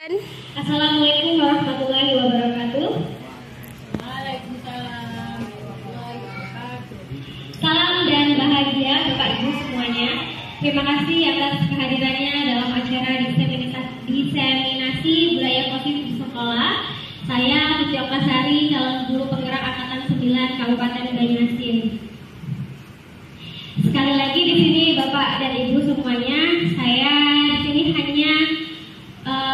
Assalamualaikum warahmatullahi wabarakatuh. Waalaikumsalam warahmatullahi wabarakatuh. Salam dan bahagia Bapak Ibu semuanya. Terima kasih atas kehadirannya dalam acara diseminasi budaya positif di sekolah. Saya Tuti Okasari, calon guru penggerak Angkatan 9 Kabupaten Banyuasin. Sekali lagi di sini Bapak dan Ibu semuanya, saya di sini hanya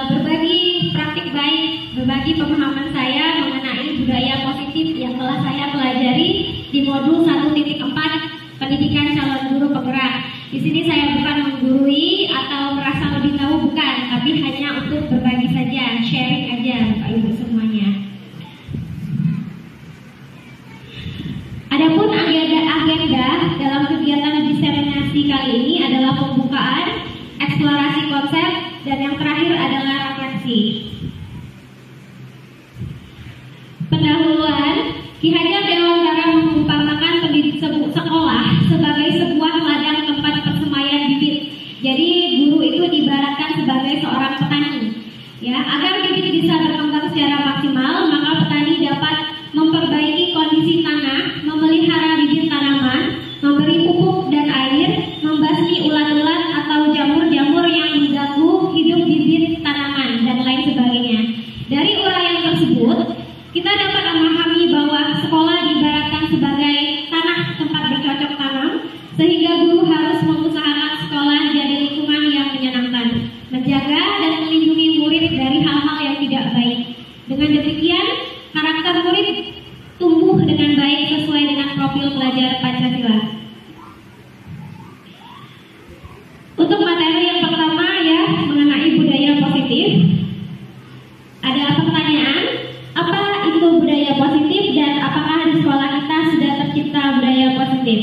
berbagi praktik baik, berbagi pemahaman saya mengenai budaya positif yang telah saya pelajari di modul 1.4 pendidikan calon guru penggerak. Di sini saya bukan menggurui atau merasa lebih tahu, bukan, tapi hanya untuk berbagi saja, sharing aja Bapak Ibu semuanya. Adapun agenda dalam kegiatan diseminasi kali ini adalah pembukaan, eksplorasi konsep, dan yang terakhir adalah refleksi. Pendahuluan, Ki Hajar Dewantara mengumpamakan pendidik sekolah sebagai sebuah ladang tempat persemaian bibit. Jadi guru itu diibaratkan sebagai seorang petani. Ya, agar bibit bisa berkembang secara maksimal, maka petani dapat memperbaiki kondisi tanah, memelihara bibit tanaman, memberi pupuk dan air, membasmi ulat-ulat atau jamur-jamur yang mengganggu hidup bibit tanaman, dan lain sebagainya. Dari uraian tersebut, kita dapat memahami bahwa sekolah diibaratkan sebagai tanah tempat bercocok tanam, sehingga guru harus mengusahakan sekolah jadi lingkungan yang menyenangkan, menjaga dan melindungi murid dari hal-hal yang tidak baik. Dengan demikian, karakter murid tumbuh dengan baik sesuai dengan profil pelajar Pancasila. Untuk materi yang pertama ya, mengenai budaya positif. Ada pertanyaan, apa itu budaya positif dan apakah di sekolah kita sudah tercipta budaya positif?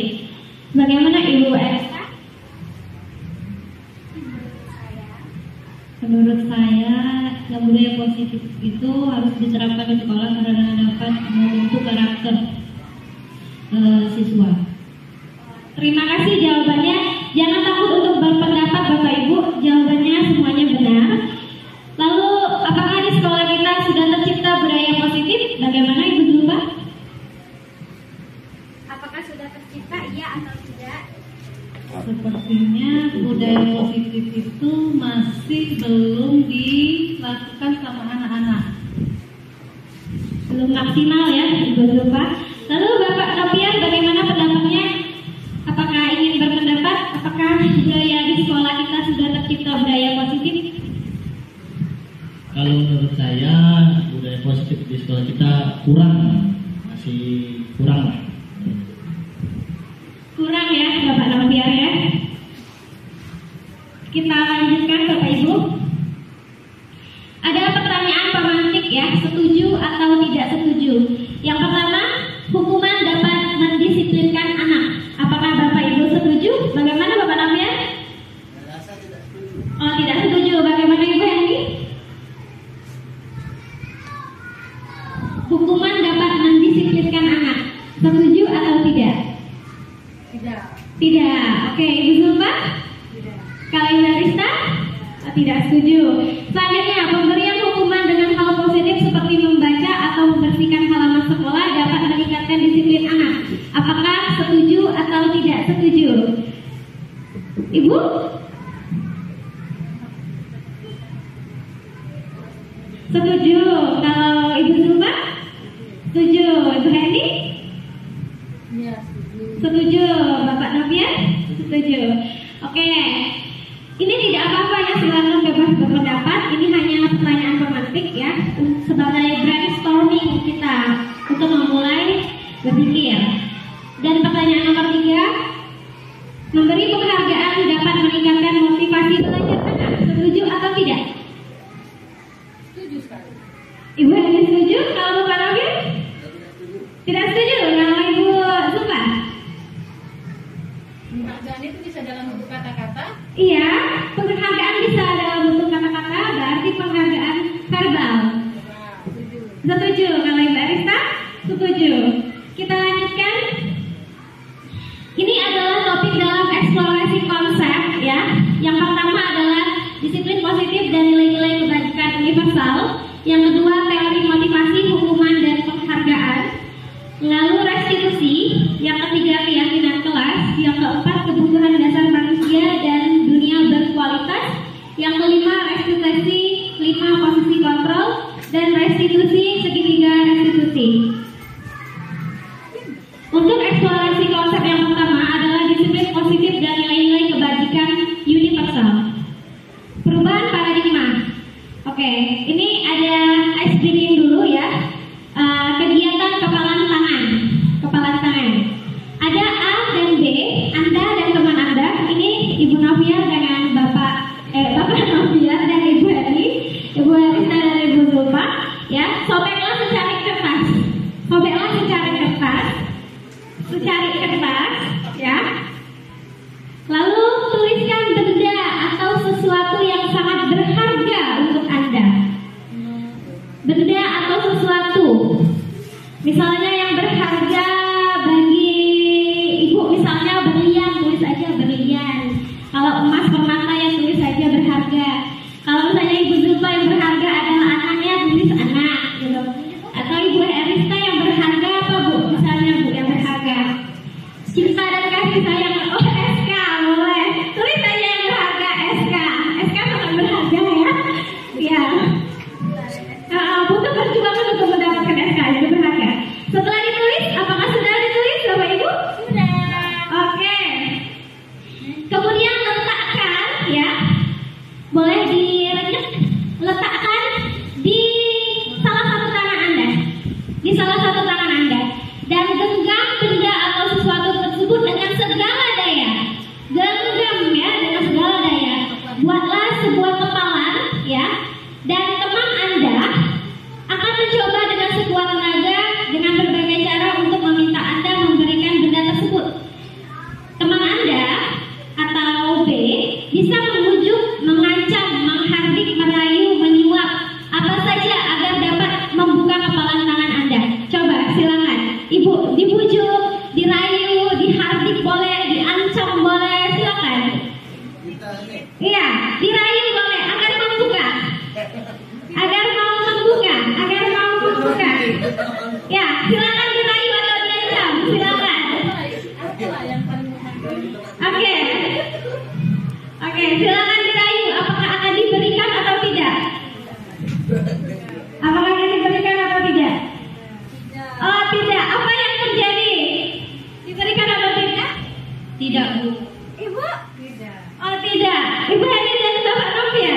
Bagaimana Ibu Ersa? Menurut saya, yang budaya positif itu harus diterapkan di sekolah karena dapat membentuk karakter siswa. Terima kasih jawabannya. Jangan takut untuk berpendapat Bapak Ibu, jawabannya semuanya benar. Lalu, apakah di sekolah kita sudah tercipta budaya positif? Bagaimana Ibu Zulfa? Apakah sudah tercipta, iya atau tidak? Sepertinya budaya positif itu masih belum dilakukan sama anak-anak. Belum maksimal ya Ibu Zulfa. Lalu Bapak Nopian, bagaimana pendapatnya? Apakah ingin berpendapat? Apakah budaya di sekolah kita sudah tercipta budaya positif? Kalau menurut saya budaya positif di sekolah kita masih kurang lah. Kurang ya Bapak Nopian ya. Kita lanjutkan Bapak Ibu. Ada pertanyaan pemantik ya, setuju atau tidak setuju. Yang pertama, hukuman dapat mendisiplinkan anak. Apakah Bapak Ibu setuju? Bagaimana Bapak Nopian? Saya tidak setuju. Oh, tidak setuju. Bagaimana Ibu Hendy? Hukuman dapat mendisiplinkan anak. Setuju atau tidak? Tidak. Tidak. Oke, Ibu Zulfa? Tidak. Kalau Ibu Arista? Tidak setuju. Selanjutnya, pemberian hukuman dengan hal positif seperti membaca atau membersihkan halaman sekolah dapat meningkatkan disiplin anak. Apakah setuju atau tidak setuju? Ibu? Setuju. Kalau Ibu Zulfa? Setuju. Ibu Hendy? Iya, setuju. Setuju. Bapak Nopian? Setuju. Oke. Ini tidak apa-apa ya, silakan bebas berpendapat. Ini hanya pertanyaan pemantik ya, sebagai brainstorming kita untuk memulai berpikir. Dan pertanyaan nomor 3, memberi penghargaan dapat meningkatkan motivasi belajar anak. Setuju atau tidak? Setuju sekali. Ibu Hendy setuju? Kalau Bapak Nopian? Tidak setuju. Kalau Ibu Zulfa? Penghargaan itu bisa dalam bentuk kata-kata. Iya, penghargaan bisa dalam bentuk kata-kata, berarti penghargaan verbal. Nah, setuju. Setuju. Kalau Ibu Arista? Setuju. Kita lanjutkan. Ini adalah topik dalam eksplorasi konsep ya. Yang pertama adalah disiplin positif dan nilai-nilai kebajikan universal. Yang kedua, teori motivasi, hukuman, dan penghargaan. Lalu restitusi. Yang ketiga, keyakinan kelas. Yang keempat, kebutuhan dasar manusia dan dunia berkualitas. Yang kelima, restitusi 5, posisi kontrol. Dan restitusi segitiga restitusi. Untuk eksplorasi konsep yang pertama adalah disiplin positif dan nilai-nilai kebajikan universal. Perubahan paradigma. Oke, ini ada ice breaking dulu ya. Kegiatan kepalan tangan. Kepalan tangan. Ada A dan B, Anda dan teman Anda. Ini Ibu Novia dengan Bapak Novia dan Ibu Eri, Ibu Erista dan Ibu Zulfa. Ya, sobeklah secari kertas. Sobeklah secari kertas. Secari kertas, ya. Lalu tuliskan benda atau sesuatu yang sangat berharga untuk Anda. Benda atau sesuatu. Misalnya yang berharga bagi Ibu, misalnya berlian, tulis aja berlian. Kalau emas permata ya tulis aja berharga. Kalau misalnya Ibu Zulfa yang berharga adalah anaknya, tulis anak, gitu. Atau Ibu Erista yang berharga apa Bu? Misalnya Bu yang berharga. Cinta dan kasih sayang, oh SK boleh. Tulis aja yang berharga SK. SK sangat berharga ya. Ya. Butuh perjuangan untuk mendapatkan SK itu berharga. Setelah ditulis, apakah sudah ditulis Bapak Ibu? Sudah. Oke. Kemudian letakkan ya. Boleh direnyek. Letakkan di salah satu tangan Anda. Di salah satu tangan Anda. Dan genggam benda atau sesuatu tersebut dengan segala daya. Genggam ya dengan segala daya. Buatlah sebuah kepalan ya. Dan teman Anda akan mencoba dengan sekuat tenaga dengan berbagai cara untuk meminta Anda memberikan benda tersebut. Teman Anda atau B bisa membujuk, mengancam, menghardik, merayu, menyuap apa saja agar dapat membuka kepalan tangan Anda. Coba silakan. Ibu dibujuk, dirayu, dihardik boleh, diancam boleh, silakan. Iya, dirayu boleh agar membuka. Agar mau membuka. Ya, silakan dirayu atau diancam, silakan. Oke, silakan dirayu. Apakah akan diberikan atau tidak? Apakah akan diberikan atau tidak? Oh tidak. Apa yang terjadi? Diberikan atau tidak? Tidak Bu. Ibu? Tidak. Oh tidak. Ibu Heni dan Bapak Novia?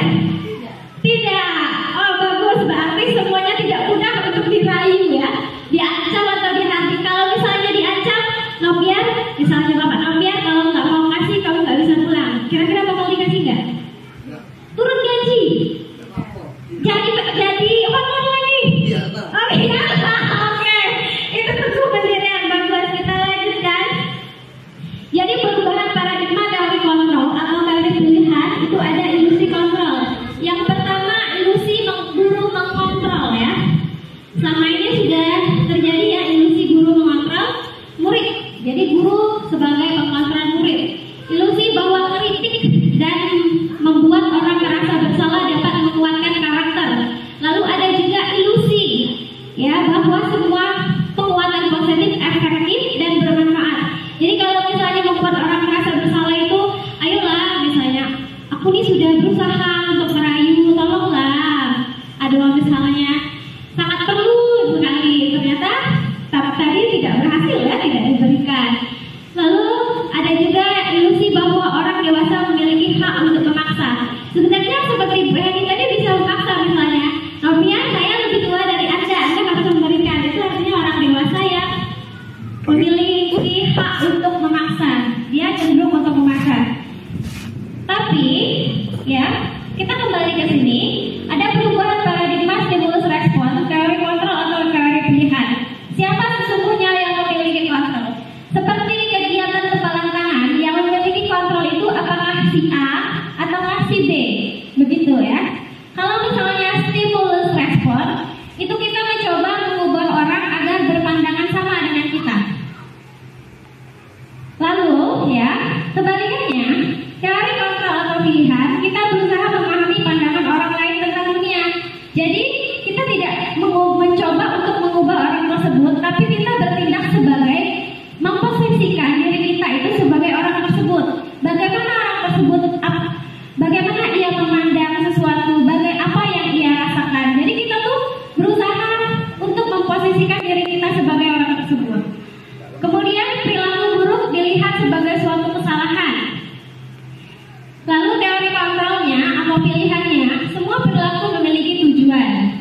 Tidak. Oh bagus. Berarti semuanya tidak mudah untuk dirayu ya. Diancam atau dihardik. Kalau misalnya diancam, Novia, misalnya Bapak Novia, kalau nggak mau ngasih, kamu nggak bisa pulang. Kira-kira bakal dikasih nggak? Turun gaji. Jadi hormon lagi. Oh iya. Oke. Itu tentu pendirian bagus. Kita lanjutkan. Jadi perubahan paradigma teori kontrol atau teori pilihan itu ada ilusi kontrol. Yang pertama ilusi guru mengkontrol ya. Selama ini sudah terjadi ya ilusi guru mengontrol murid. Jadi guru sebagai pengontrol murid. Ilusi bahwa kritik dan membuat orang merasa bersalah dapat menguatkan karakter. Lalu ada juga ilusi ya bahwa semua penguatan positif efektif dan bermanfaat. Jadi kalau misalnya membuat orang merasa bersalah itu, ayolah misalnya aku ini sudah berusaha untuk merayu, tolonglah. Aduh misalnya sangat perlu sekali, ternyata tadi tidak berhasil ya, tidak diberikan. Lalu ada juga ilusi bahwa orang dewasa memiliki hak untuk memaksa. Sebenarnya seperti Bu Heni tadi bisa memaksa misalnya, Novia saya lebih tua dari Anda harus memberikan. Itu artinya orang dewasa yang memiliki hak untuk memaksa. Dia cenderung untuk memaksa. Tapi ya kita kembali ke sini. Ada perubahan paradigma stimulus respon, teori kontrol atau teori pilihan. Siapa sesungguhnya yang memiliki kontrol? Seperti kegiatan kepalan tangan yang memiliki kontrol itu apakah si A atau si B? Begitu ya. Kalau misalnya stimulus respon, itu kita mencoba mengubah orang agar berpandangan sama dengan kita. Lalu ya, sebaliknya, teori kontrol atau pilihan, kita berusaha memahami pandangan orang lain tentang dunia. Jadi kita tidak mencoba untuk mengubah orang tersebut, tapi kita bertindak sebagai memposisikan diri kita itu sebagai orang tersebut. Bagaimana orang tersebut, bagaimana ia memandang sesuatu, apa yang ia rasakan. Jadi kita tuh berusaha untuk memposisikan diri kita sebagai orang tersebut. Kemudian perilaku buruk dilihat sebagai suatu kesalahan. Lalu teori kontrolnya atau pilihannya, semua perilaku memiliki tujuan,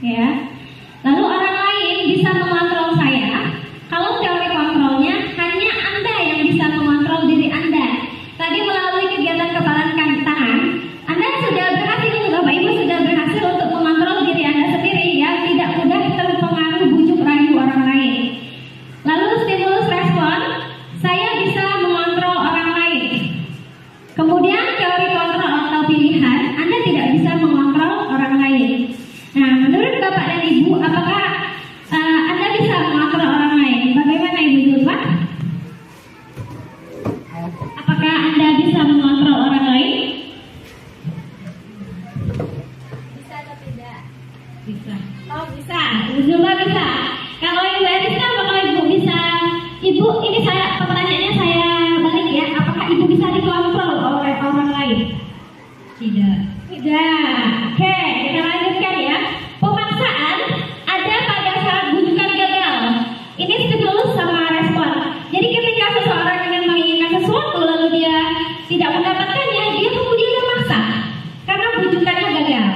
ya. Lalu orang lain bisa mengontrol saya. Kalau teori kontrolnya, hanya Anda yang bisa mengontrol diri Anda. Tadi melalui kegiatan kepalan tangan, Anda sudah berhasil, Bapak Ibu sudah berhasil untuk mengontrol diri Anda sendiri, ya, tidak mudah terpengaruh bujuk rayu orang lain. Lalu stimulus respon, saya bisa mengontrol orang lain. Kemudian teori kontrol atau pilihan, Anda tidak bisa mengontrol orang lain. Nah, menurut Bapak dan Ibu, apakah Anda bisa mengontrol orang lain? Bagaimana Ibu Zulfa? Apakah Anda bisa mengontrol orang lain? Bisa atau tidak? Bisa. Oh, bisa. Ibu Zulfa bisa. Kalau Ibu Eriska, apakah Ibu bisa? Ibu, ini pertanyaannya saya balik ya. Apakah Ibu bisa dikontrol oleh orang lain? Tidak. Tidak. Oke, kita lanjutkan ya. Pemaksaan ada pada saat bujukan gagal. Ini stimulus sama respon. Jadi ketika seseorang ingin menginginkan sesuatu lalu dia tidak mendapatkannya, dia kemudian memaksa karena bujukannya gagal.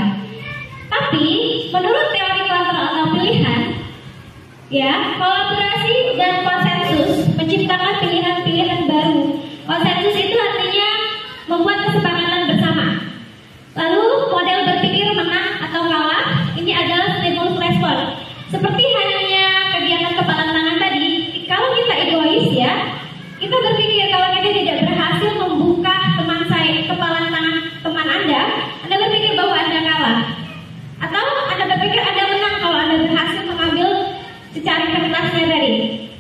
Tapi menurut teori kontrol atau pilihan, ya, kolaborasi dan konsensus menciptakan pilihan-pilihan baru. Konsensus itu artinya membuat kesepakatan bersama. Lalu model berpikir menang atau kalah, ini adalah stimulus respon. Seperti halnya kegiatan kepalan tangan tadi, kalau kita egois ya, kita berpikir kalau kita tidak berhasil membuka kepalan tangan teman Anda berpikir bahwa Anda kalah. Atau Anda berpikir Anda menang kalau Anda berhasil mengambil secari kertasnya tadi.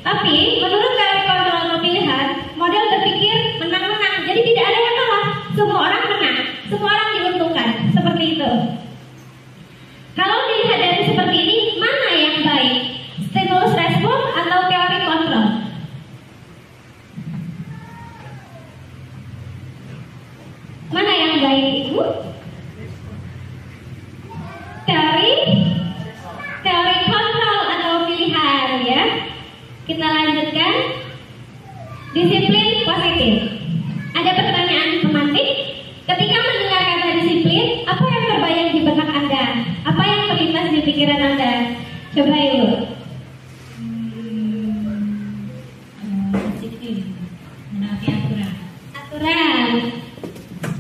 Tapi menurut teori kontrol atau pilihan, model berpikir menang-menang. Jadi tidak ada yang kalah, semua orang menang, semua orang diuntungkan. Seperti itu. Kalau dilihat dari seperti ini, mana yang baik? Stimulus respon atau teori kontrol? Mana yang baik, Ibu? Teori kontrol atau pilihan, ya. Kita lanjutkan. Disiplin positif. Ada pertanyaan pemantik. Ketika mendengar kata disiplin, apa yang terbayang di benak Anda? Apa yang terlintas di pikiran Anda? Coba Ibu. Disiplin, menaati aturan. Aturan.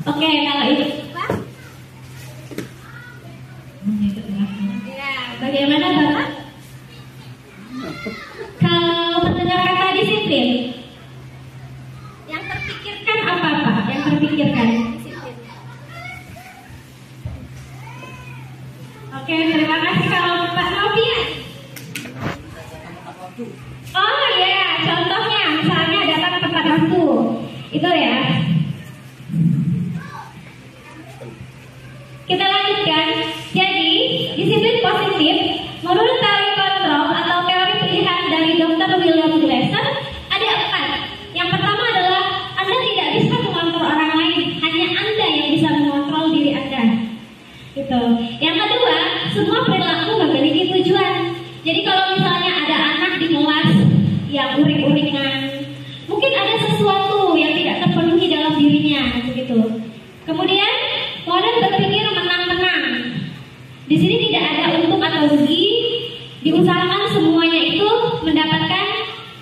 Oke, kalau itu apa? Mengikuti aturan. Ya, bagaimana Bapak? Kalau mendengar kata disiplin, yang terpikirkan apa Pak? Yang terpikirkan disiplin. Oke, terima kasih kalau Pak Novian. Oh iya, contohnya misalnya datang tepat waktu, itu ya. Kita lanjutkan. Jadi, disiplin positif menurut teori kontrol atau teori pilihan dari Dr. William Glasser ada 4. Yang pertama adalah Anda tidak bisa mengontrol orang lain, hanya Anda yang bisa mengontrol diri Anda. Gitu. Yang kedua, semua perilaku memiliki tujuan. Jadi kalau misalnya ada anak di kelas yang uring-uringan, mungkin ada sesuatu yang tidak terpenuhi dalam dirinya, begitu. Kemudian model berpikir menang-menang. Di sini tidak ada untung atau rugi. Diusahakan semuanya itu mendapatkan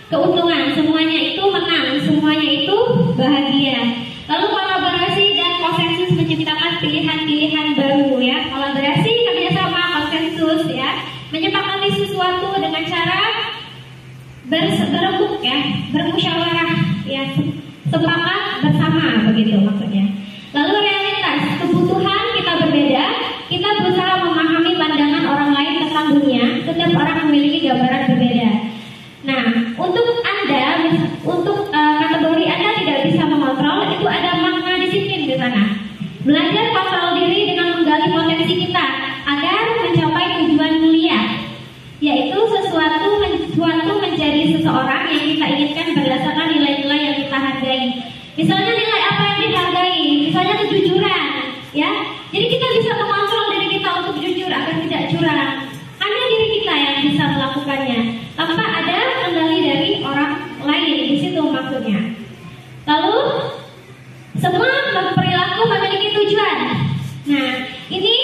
keuntungan, semuanya itu menang, semuanya itu bahagia. Lalu kolaborasi dan konsensus menciptakan pilihan-pilihan baru, ya. Kolaborasi, kerjasama, konsensus, ya, menyepakati sesuatu dengan cara berembuk, ya, bermusyawarah, ya, sepakat bersama, begitu maksudnya. Lalu realitas, kebutuhan kita berbeda, kita berusaha memahami pandangan orang lain tentang dunia. Setiap orang memiliki gambaran berbeda. Nah, untuk Anda, untuk kategori Anda tidak bisa mengontrol, itu ada makna disiplin di sana. Belajar kontrol diri dengan menggali potensi kita agar Misalnya nilai apa yang dihargai, misalnya kejujuran, ya. Jadi kita bisa mengontrol diri kita untuk jujur agar tidak curang. Hanya diri kita yang bisa melakukannya, tanpa ada kendali dari orang lain. Di situ maksudnya. Lalu semua perilaku memiliki tujuan. Nah, ini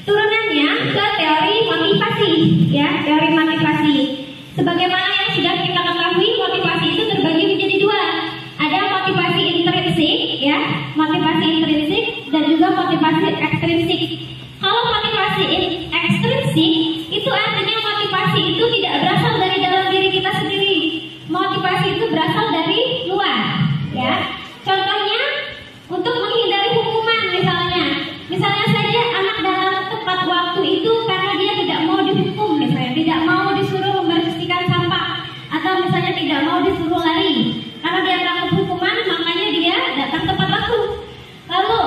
turunannya ke teori motivasi, ya, teori motivasi. Sebagaimana yang sudah kita ketahui, motivasi itu terbagi menjadi dua. Ada motivasi intrinsik, ya, motivasi intrinsik dan juga motivasi ekstrinsik. Kalau motivasi ekstrinsik itu artinya motivasi itu tidak berasal dari dalam diri kita sendiri. Motivasi itu berasal dari luar, ya. Contohnya untuk menghindari hukuman misalnya saja anak datang tepat waktu itu karena dia tidak mau dihukum, misalnya tidak mau disuruh membersihkan sampah, atau misalnya tidak mau disuruh lari karena dia takut hukuman, makanya dia datang tepat waktu. Lalu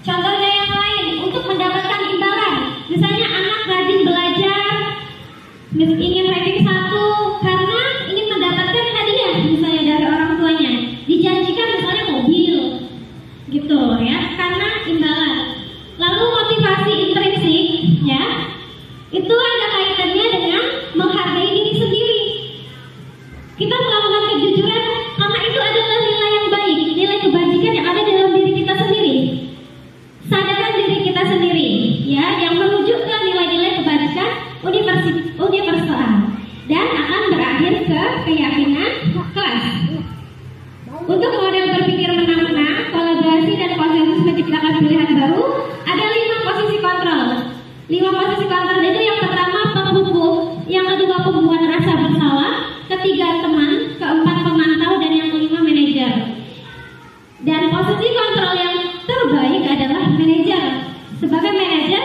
contohnya yang lain untuk mendapatkan imbalan, misalnya anak rajin belajar, ingin ranking 1 karena ingin mendapatkan hadiah misalnya dari orang tuanya, dijanjikan misalnya mobil, gitu ya, karena imbalan. Lalu motivasi intrinsik, ya, itu ada kaitannya dengan menghargai diri sendiri. Kita melakukan kejujuran karena itu adalah nilai yang baik, nilai kebajikan yang ada dalam diri kita sendiri. Sadarkan diri kita sendiri, ya, yang menuju ke nilai-nilai kebajikan universal dan akan berakhir ke keyakinan kelas. Untuk model berpikir menang-menang, kolaborasi dan konsensus menciptakan pilihan baru, ada 5 posisi kontrol. 5 posisi kontrol itu yang pertama penghukum, yang kedua pembuat rasa bersalah, ketiga teman, keempat pemantau, dan yang kelima manajer. Dan posisi kontrol yang terbaik adalah manajer. Sebagai manajer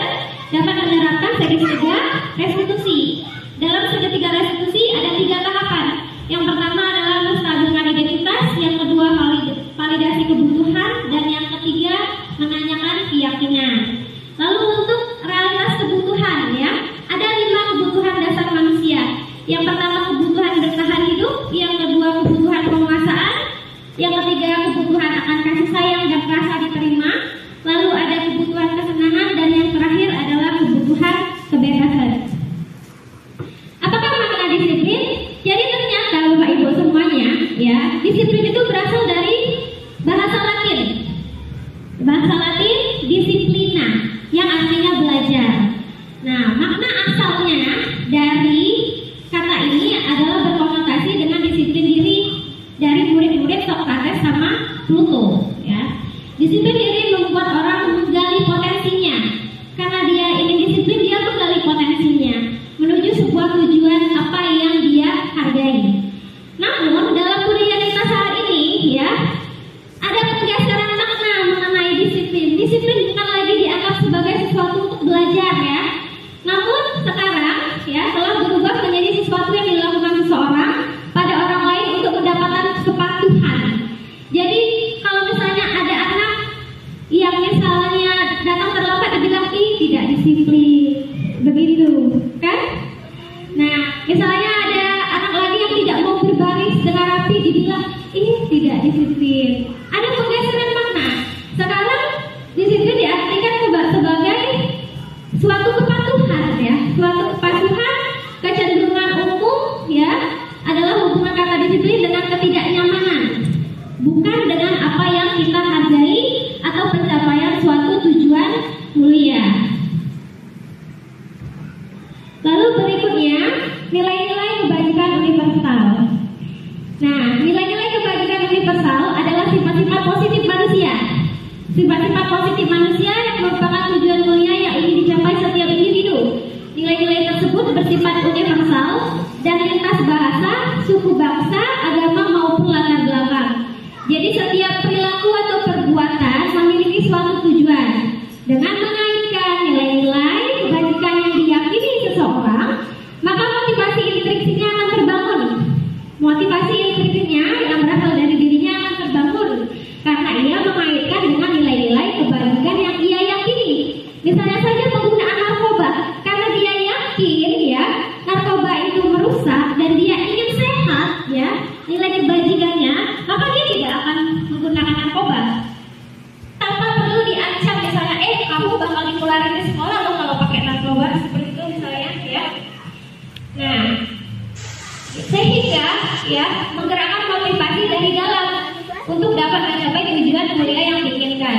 dapat menerapkan segitiga restitusi. Dalam segitiga restitusi ada 3 tahapan. Yang pertama adalah menstabilkan identitas, yang kedua validasi kebutuhan, dan yang ketiga menanyakan keyakinan. Lalu untuk realitas kebutuhan, ya, ada 5 kebutuhan dasar manusia. Yang pertama kebutuhan bertahan hidup, yang kedua kebutuhan penguasaan, yang ketiga kebutuhan akan kasih sayang dan rasa diterima, lalu ada kebutuhan kesenangan, dan yang terakhir adalah kebutuhan kebebasan. Apakah makna disiplin? Jadi ternyata Bapak Ibu semuanya, ya, disiplin itu berasal dari bahasa Latin. Bahasa Latin disiplina, yang artinya belajar. Nah, makna asalnya dari kata ini adalah berkonotasi dengan disiplin diri dari murid-murid Socrates sama Plato, ya. Disiplin diri membuat orang menggali potensinya. Karena dia ingin disiplin, dia menggali potensinya menuju sebuah tujuan apa yang dia hargai. Namun dalam budaya kita saat ini, ya, ada pergeseran makna mengenai disiplin. Disiplin bukan lagi dianggap sebagai sesuatu untuk belajar, ya. Namun sekarang, ya, telah berubah menjadi sesuatu yang dilakukan seseorang pada orang lain untuk mendapatkan kepatuhan. Jadi kalau misalnya ada anak yang misalnya datang terlambat, dibilang ih tidak disiplin, begitu, kan? Nah, misalnya ada anak lagi yang tidak mau berbaris dengan rapi, dibilang ini tidak disiplin. Ada pergeseran makna. Sekarang disiplin diartikan sebagai suatu kepatuhan, ya, suatu kepatuhan, kecenderungan umum, ya, adalah hubungan kata disiplin dengan ketidaknyamanan, bukan dengan apa yang kita hargai atau pencapaian suatu tujuan mulia. Lalu berikutnya, nilai-nilai kebajikan universal. Nah, nilai-nilai kebajikan universal adalah sifat-sifat positif manusia. Sifat-sifat positif manusia yang merupakan tujuan mulia yang ingin dicapai setiap individu. Nilai-nilai tersebut bersifat universal dan lintas bahasa, suku bangsa, agama maupun latar belakang. Jadi setiap perilaku atau perbuatan memiliki suatu tujuan. Dengan mengaitkan nilai-nilai kebajikan yang diyakini seseorang, maka motivasi intrinsiknya akan terbangun. Motivasi intrinsiknya yang berasal dari dirinya akan terbangun karena ia mengaitkan dengan nilai-nilai kebajikan yang ia yakini. Misalnya saja penggunaan narkoba, karena dia yakin, ya, narkoba itu merusak dan dia ingin sehat, ya, nilai kebajikannya, maka dia tidak akan menggunakan ketularan di sekolah loh kalau pakai narkoba seperti itu misalnya ya. Nah, sehingga ya menggerakkan motivasi dari dalam untuk dapat mencapai tujuan mulia yang diinginkan.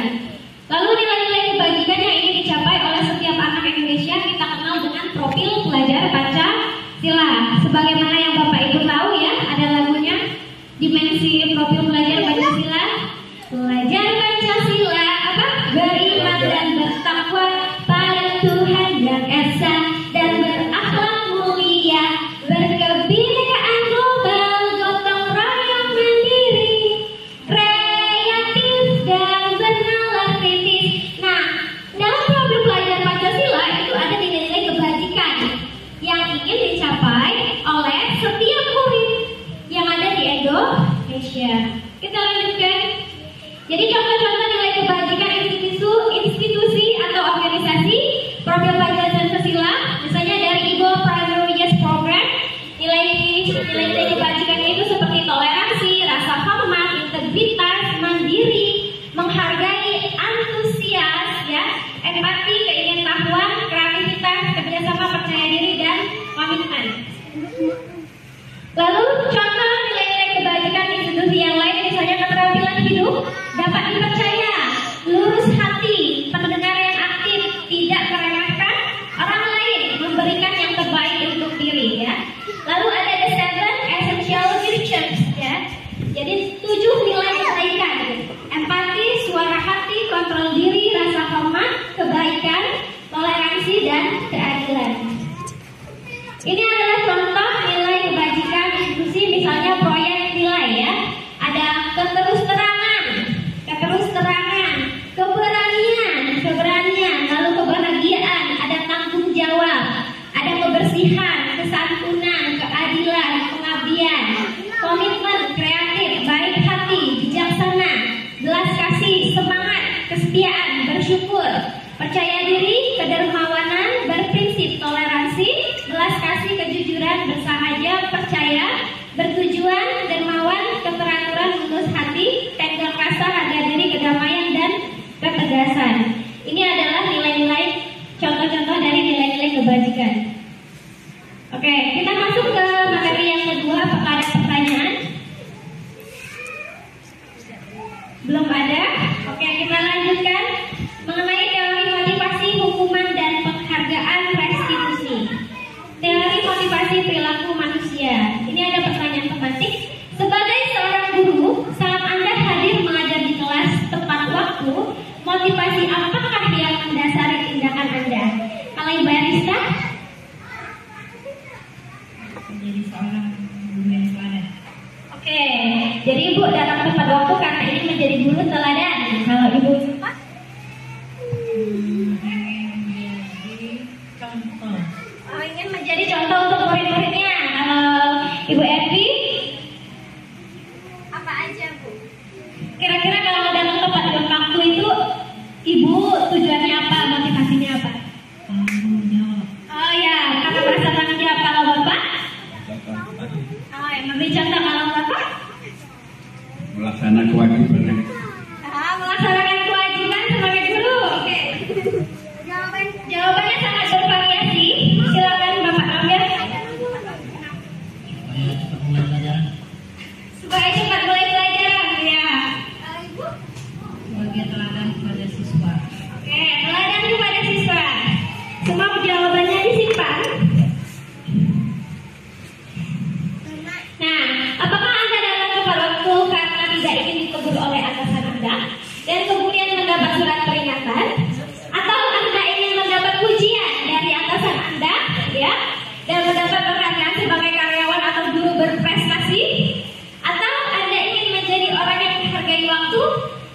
Lalu nilai-nilai kebajikan yang ingin dicapai oleh setiap anak Indonesia kita kenal dengan profil pelajar Pancasila. Sebagaimana yang Bapak Ibu tahu ya, ada lagunya dimensi profil pelajar Pancasila. Pelajar Pancasila apa? Beriman dan bertakwa pada Tuhan yang esa dan berakhlak mulia, berkebinekaan global, gotong royong mandiri, kreatif dan bernalar kritis. Nah, dalam profil pelajar Pancasila itu ada nilai-nilai kebajikan yang ingin dicapai oleh setiap murid yang ada di Indonesia. Kita lanjutkan. Jadi contoh-contoh nilai kebajikan institusi atau organisasi profil pelajar Pancasila, misalnya dari Ibu Primary Years Program, nilai-nilai kebajikannya itu seperti toleransi, rasa hormat, integritas, mandiri, menghargai, antusias, ya, empati, keingintahuan, kreativitas, kerjasama, percaya diri, dan komitmen. Lalu contoh nilai-nilai kebajikan institusi yang lain, misalnya keterampilan hidup, dapat dipercaya, lurus hati, pendengar yang aktif, tidak meremehkan orang lain, memberikan yang terbaik untuk diri, ya. Lalu ada the 7 essential virtues, ya. Jadi 7 nilai kebaikan: empati, suara hati, kontrol diri, rasa hormat, kebaikan, toleransi, dan keadilan. Ini adalah contoh nilai kebajikan institusi, misalnya proyek nilai, ya. Ada keberanian, lalu kebahagiaan, ada tanggung jawab, ada kebersihan, kesantunan, keadilan, pengabdian, komitmen, kreatif, baik hati, bijaksana, belas kasih, semangat, kesetiaan, bersyukur, percaya diri, kedermawanan, berprinsip, toleransi, belas kasih, kejujuran, bersahaja, percaya, bertujuan, dermawan, keteraturan, lurus hati, tenggang rasa, harga diri, kedamaian, dan ketegasan. Ini adalah nilai-nilai, contoh-contoh dari nilai-nilai kebajikan. Oke, kita masuk ke materi yang kedua. Apakah ada pertanyaan? Belum ada? Oke, kita lanjutkan mengenai teori motivasi, hukuman, dan penghargaan restitusi. Teori motivasi perilaku manusia. Ini ada pertanyaan tematik. Sebagai seorang guru, saat Anda hadir mengajar di kelas tepat waktu, motivasi apakah yang mendasari tindakan Anda? Kalau Ibu Arista? Menjadi seorang guru yang teladan. Oke, jadi Ibu datang tepat waktu karena ini menjadi guru teladan. Kalau Ibu suka? Ingin menjadi contoh untuk murid-muridnya. Kalau Ibu Evi? Apa aja, Bu? Kira-kira kalau datang tepat waktu itu, Ibu tujuannya apa? Motivasinya apa? Tanggung jawab. Oh ya, karena merasa tanggung jawab. Kalau Bapak? Oh ya, memberi contoh. Kalau Bapak? Melaksanakan kewajiban. Melaksanakan kewajiban sebagai guru. Oke. Jawabannya sangat bervariasi. Silakan Bapak ambil. Supaya cepat mulai pelajaran. Supaya cepat mulai pelajaran, ya. Sebagai teladan kepada siswa. Oke, teladan kepada siswa. Semua jawabannya disimpan. Nah, apakah Anda datang tepat waktu karena tidak ingin ditegur oleh atasan Anda dan kemudian mendapat surat peringatan, atau Anda ingin mendapat pujian dari atasan Anda, ya, dan mendapat penghargaan sebagai karyawan atau guru berprestasi, atau Anda ingin menjadi orang yang menghargai waktu,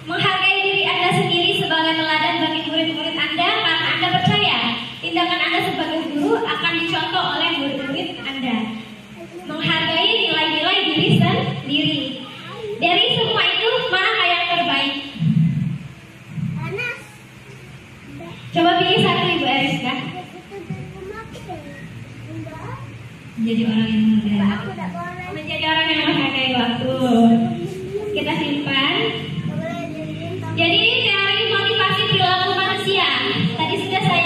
menghargai diri Anda sendiri sebagai teladan bagi murid-murid Anda karena Anda percaya tindakan Anda sebagai guru akan dicontoh oleh murid-murid Anda. Menghargai nilai-nilai diri sendiri. Dari semua itu, mana yang terbaik? Coba pilih satu, Ibu Eriska. Menjadi orang yang menghargai waktu. Menjadi orang yang menghargai waktu. Kita simpan. Jadi teori motivasi perilaku manusia. Tadi sudah saya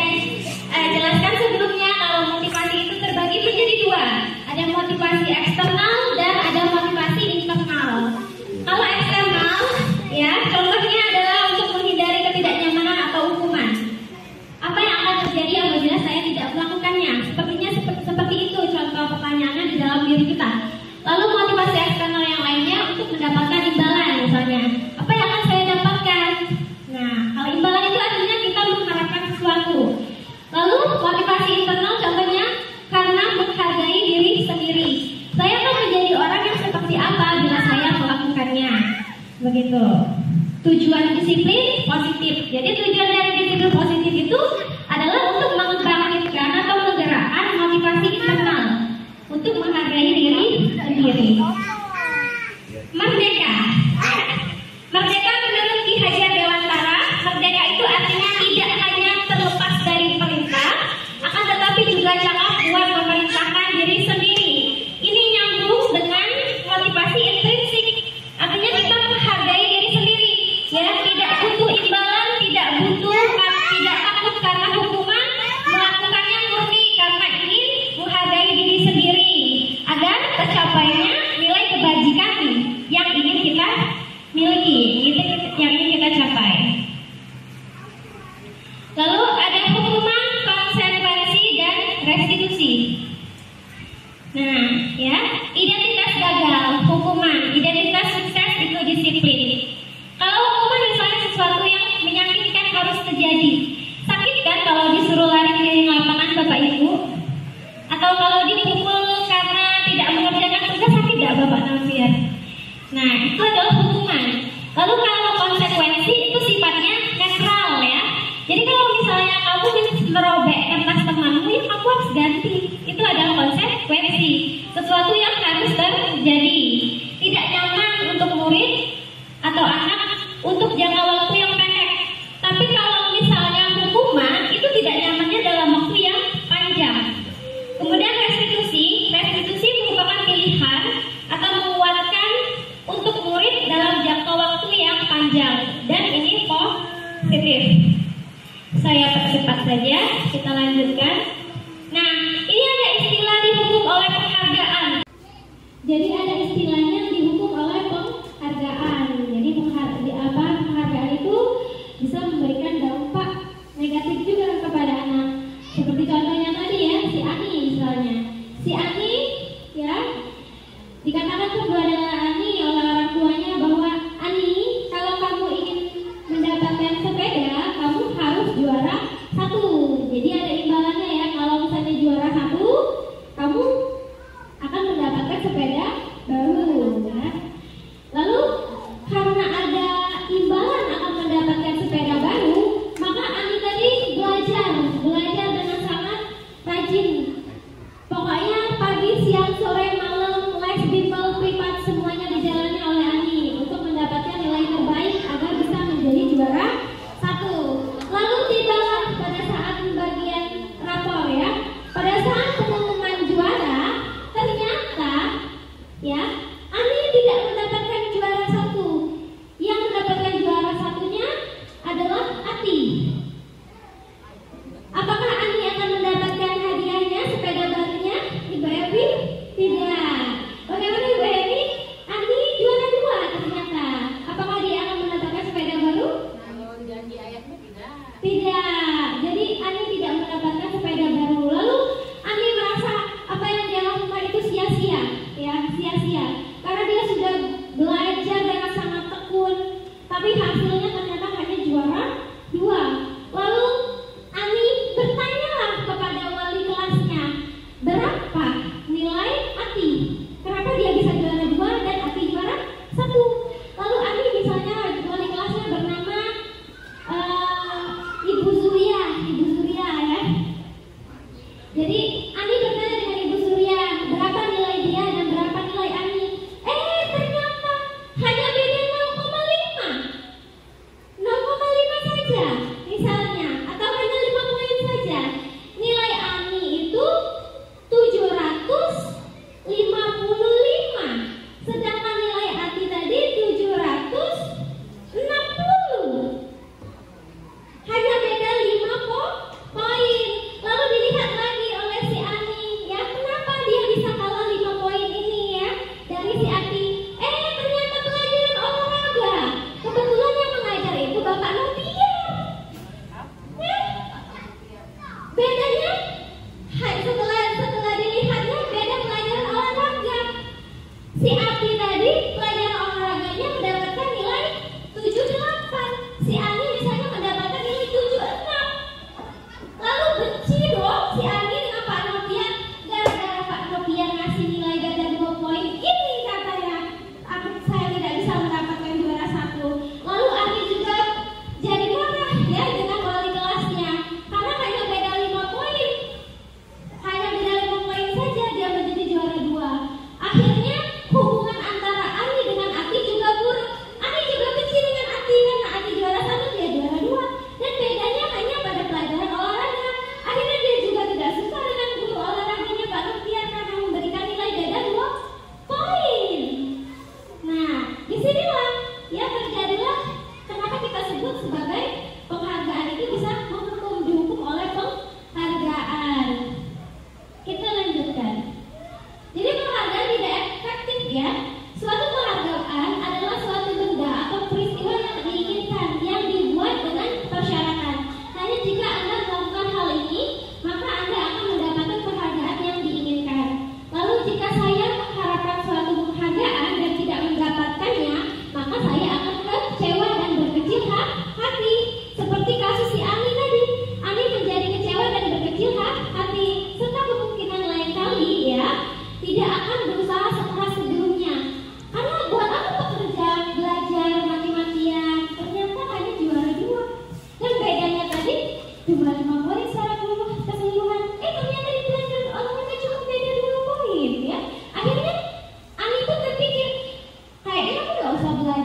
motivasi internal contohnya karena menghargai diri sendiri. Saya akan menjadi orang yang seperti apa bila saya melakukannya. Begitu. Tujuan disiplin positif. Jadi tujuan dari disiplin positif itu adalah untuk membangkitkan atau menggerakkan motivasi internal untuk menghargai diri sendiri. Merdeka. Merdeka menurut Ki Hajar Dewantara, merdeka itu artinya tidak hanya terlepas dari perintah, akan tetapi juga cakap buat memerintahkan diri sendiri. Ini nyambung dengan motivasi intrinsik, artinya kita menghargai diri sendiri, ya, tidak butuh imbalan, tidak takut karena hukuman, melakukannya murni karena ingin menghargai diri sendiri agar tercapainya nilai kebajikan yang ingin kita miliki, yang ingin kita capai. Lalu ada hukuman, konsekuensi, dan restitusi. Nah, ya, identitas gagal, hukuman, identitas sukses itu disiplin. Kalau hukuman misalnya sesuatu yang menyakitkan harus terjadi. Sakit kan kalau disuruh lari keliling lapangan Bapak Ibu? Atau kalau dipukul karena tidak mengerjakan tugas, sakit tidak Bapak Nafir? Nah, itu adalah hukuman. Lalu kalau konsekuensi itu sifatnya netral, ya. Jadi kalau misalnya kamu merobek kertas temanmu, ya kamu harus ganti. Itu adalah konsekuensi. Sesuatu yang harus terjadi. Tidak nyaman untuk murid atau anak untuk jangka waktu yang pendek. Tapi kalau misalnya hukuman, itu tidak nyamannya dalam waktu yang panjang. Kemudian restitusi. Restitusi merupakan pilihan atau menguatkan untuk murid dalam jangka waktu yang panjang. Dan ini positif. Saya percepat saja, kita lanjutkan. Nah, ini ada istilah dihukum oleh penghargaan. Jadi ada istilahnya dihukum oleh penghargaan. Jadi penghargaan itu bisa memberikan dampak negatif juga kepada anak. Seperti contohnya tadi ya, si Ani misalnya. Si Ani ya dikatakan kepada Ani oleh orang tuanya bahwa Ani, kalau kamu ingin mendapatkan sepeda, kamu harus juara 1. Jadi ada imbalannya ya, kalau misalnya juara 1, kamu akan mendapatkan sepeda baru. Ya. Lalu karena ada imbalan akan mendapatkan sepeda baru, maka Ani tadi belajar dengan sangat rajin. Pokoknya pagi, siang, sore, malam, les, bimbel, privat, semuanya dijalani oleh Ani untuk mendapatkan nilai terbaik agar bisa menjadi juara 1. Lalu tibalah pada saat bagian rapor ya. Pada saat pengumuman juara, ternyata ya Ani tidak mendapatkan juara 1. Yang mendapatkan juara 1-nya adalah Ati. Apakah Ani akan mendapatkan hadiahnya, sepeda barunya, Ibu Evi? Tidak. Bagaimana Ibu Evi? Ani juara 2 ternyata. Apakah dia akan mendapatkan sepeda baru? Kalau janji ayatnya tidak. Tidak. Jadi Ani tidak mendapatkan sepeda baru. Lalu Ani merasa apa yang dia lakukan itu sia-sia, ya, sia-sia. Karena dia sudah belajar dengan sangat tekun, tapi hasilnya ternyata hanya juara 2. Lalu Ani bertanyalah kepada wali kelasnya, berapa nilai Ati? Kenapa dia bisa juara 2 dan Ati juara 1? Lalu Ani misalnya wali kelasnya bernama Ibu Surya ya. Jadi Ani bertanya dengan Ibu Surya, berapa nilai dia dan berapa nilai Ani? Ternyata hanya beda 0,5.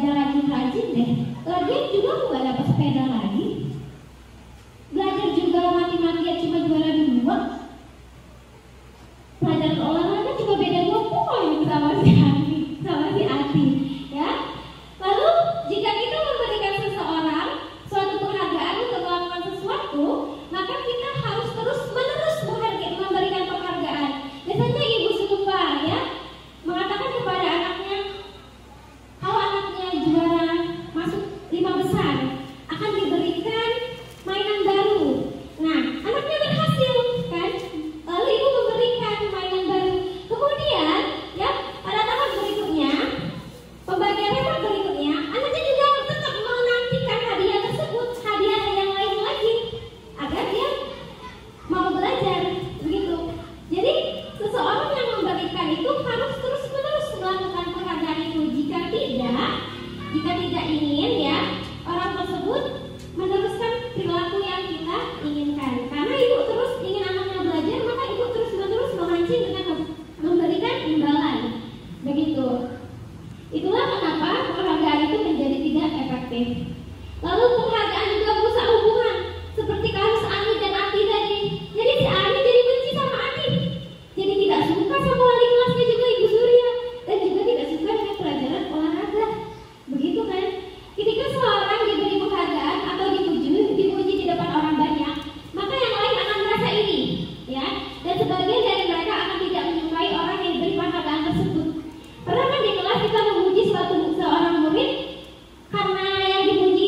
belajar rajin-rajin deh. Lagian juga aku gak dapat sepeda lagi. Belajar juga mati-matian cuma juara 2. Pelajaran olahraga cuma beda 2 poin sama si Ati, ya. Lalu jika kita memberikan seseorang suatu penghargaan untuk melakukan sesuatu, maka kita harus terus-menerus memberikan penghargaan. Biasanya ibu serupa, ya, mengatakan kepada anaknya, kalau anaknya juara masuk 5 besar, akan diberikan mainan baru. Nah, anaknya berhasil, kan? Lalu ibu memberikan mainan baru. Kemudian, ya, pada tahap berikutnya, pembagian hemat berikutnya, anaknya juga tetap menantikan hadiah tersebut, hadiah yang lain lagi, agar dia mau belajar, begitu. Jadi, seseorang yang memberikan itu harus terus-menerus melakukan penghargaan itu. Jika tidak ingin, ya, orang tersebut meneruskan perilaku yang kita inginkan. Karena ibu terus ingin anaknya belajar, maka ibu terus-menerus memancing dengan memberikan imbalan. Begitu. Itulah kenapa penghargaan itu menjadi tidak efektif. Lalu penghargaan juga merusak hubungan, seperti kasus Ani dan Ati tadi. Jadi si Ani jadi benci sama Ati, jadi tidak suka sama wali kelasnya juga Ibu Surya, dan juga tidak suka dengan pelajaran olahraga. Begitu kan? Ketika seorang diberi penghargaan atau dipuji di depan orang banyak, maka yang lain akan merasa iri, ya. Dan sebagian dari mereka akan tidak menyukai orang yang diberi penghargaan tersebut. Pernah kan di kelas kita memuji seorang murid karena yang dipuji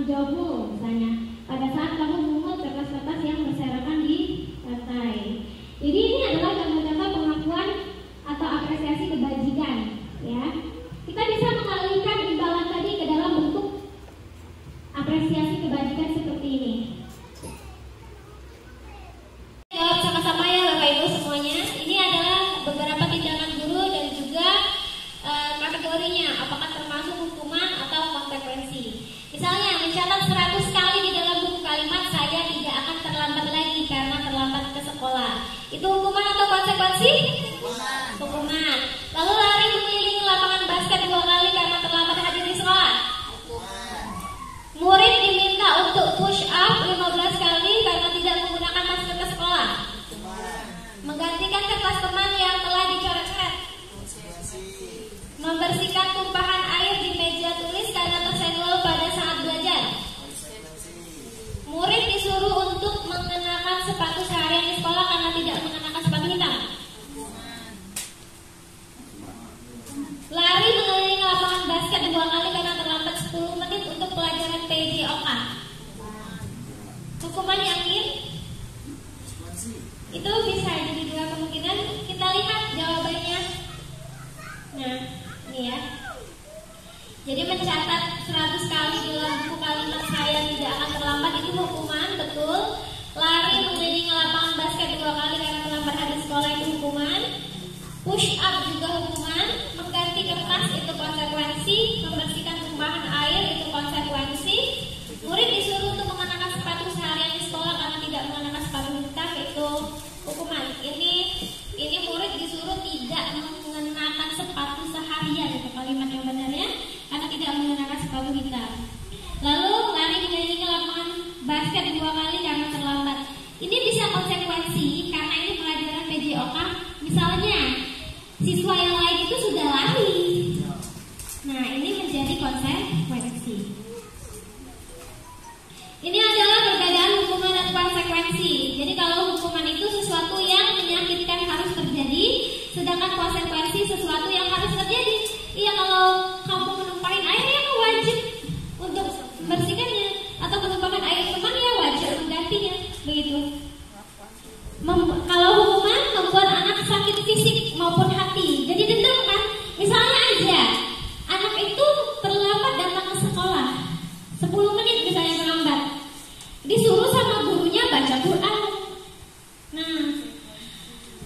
tanggung jawabmu, misalnya pada saat kamu memungut kertas-kertas yang berserakan di lantai. Jadi ini adalah contoh-contoh pengakuan atau apresiasi kebajikan, ya. Kita bisa mengalihkan imbalan tadi ke dalam bentuk apresiasi kebajikan seperti ini. Jawab sama-sama ya Bapak Ibu semuanya. Ini adalah beberapa tindakan guru dan juga kategorinya, apakah termasuk hukuman atau konsekuensi. Misalnya mencatat 100 kali di dalam buku kalimat saya tidak akan terlambat lagi karena terlambat ke sekolah. Itu hukuman atau konsekuensi? Hukuman. Lalu lari mengelilingi lapangan basket 2 kali karena terlambat hadir di sekolah. Murid diminta untuk push up 15 kali karena tidak menggunakan masker ke sekolah. Menggantikan kertas teman yang telah dicoret-coret. Membersihkan tumpahan air di meja tulis karena tersenggol pada saat belajar. Murid disuruh untuk mengenakan sepatu seharian di sekolah karena tidak mengenakan sepatu hitam. Lari mengelilingi lapangan basket 2 kali karena terlambat 10 menit untuk pelajaran PJOK. Hukuman yakin? Itu bisa jadi 2 kemungkinan. Kita lihat jawabannya. Nah, ini ya. Jadi mencatat 100 kali dalam buku kalimat saya tidak akan terlambat itu hukuman, betul. Lari mengelilingi lapangan basket 2 kali karena terlambat hadir sekolah itu hukuman. Push up juga hukuman. Mengganti kertas itu konsekuensi. Membersihkan tumpahan air itu konsekuensi. Murid disuruh untuk mengenakan sepatu seharian di sekolah karena tidak mengenakan sepatu hitam itu hukuman. Ini murid disuruh tidak mengenakan sepatu seharian, itu kalimat yang benarnya, karena tidak menggunakan sepatu hitam. Lalu lari mengelilingi lapangan basket 2 kali karena terlambat. Ini bisa konsekuensi karena ini pelajaran PJOK. Misalnya siswa yang lain itu sudah lari. Nah, ini menjadi konsekuensi. Ini adalah perbedaan hukuman dan konsekuensi. Jadi kalau hukuman itu sesuatu yang menyakitkan harus terjadi, sedangkan konsekuensi sesuatu yang harus terjadi. Iya, kalau kamu menumpahin air ya wajib untuk membersihkannya, atau menumpahkan air teman ya wajib menggantinya, begitu. Kalau hukuman membuat anak sakit fisik maupun hati, jadi dendam kan? Misalnya aja, anak itu terlambat datang ke sekolah 10 menit misalnya terlambat, disuruh sama gurunya baca Quran. Nah,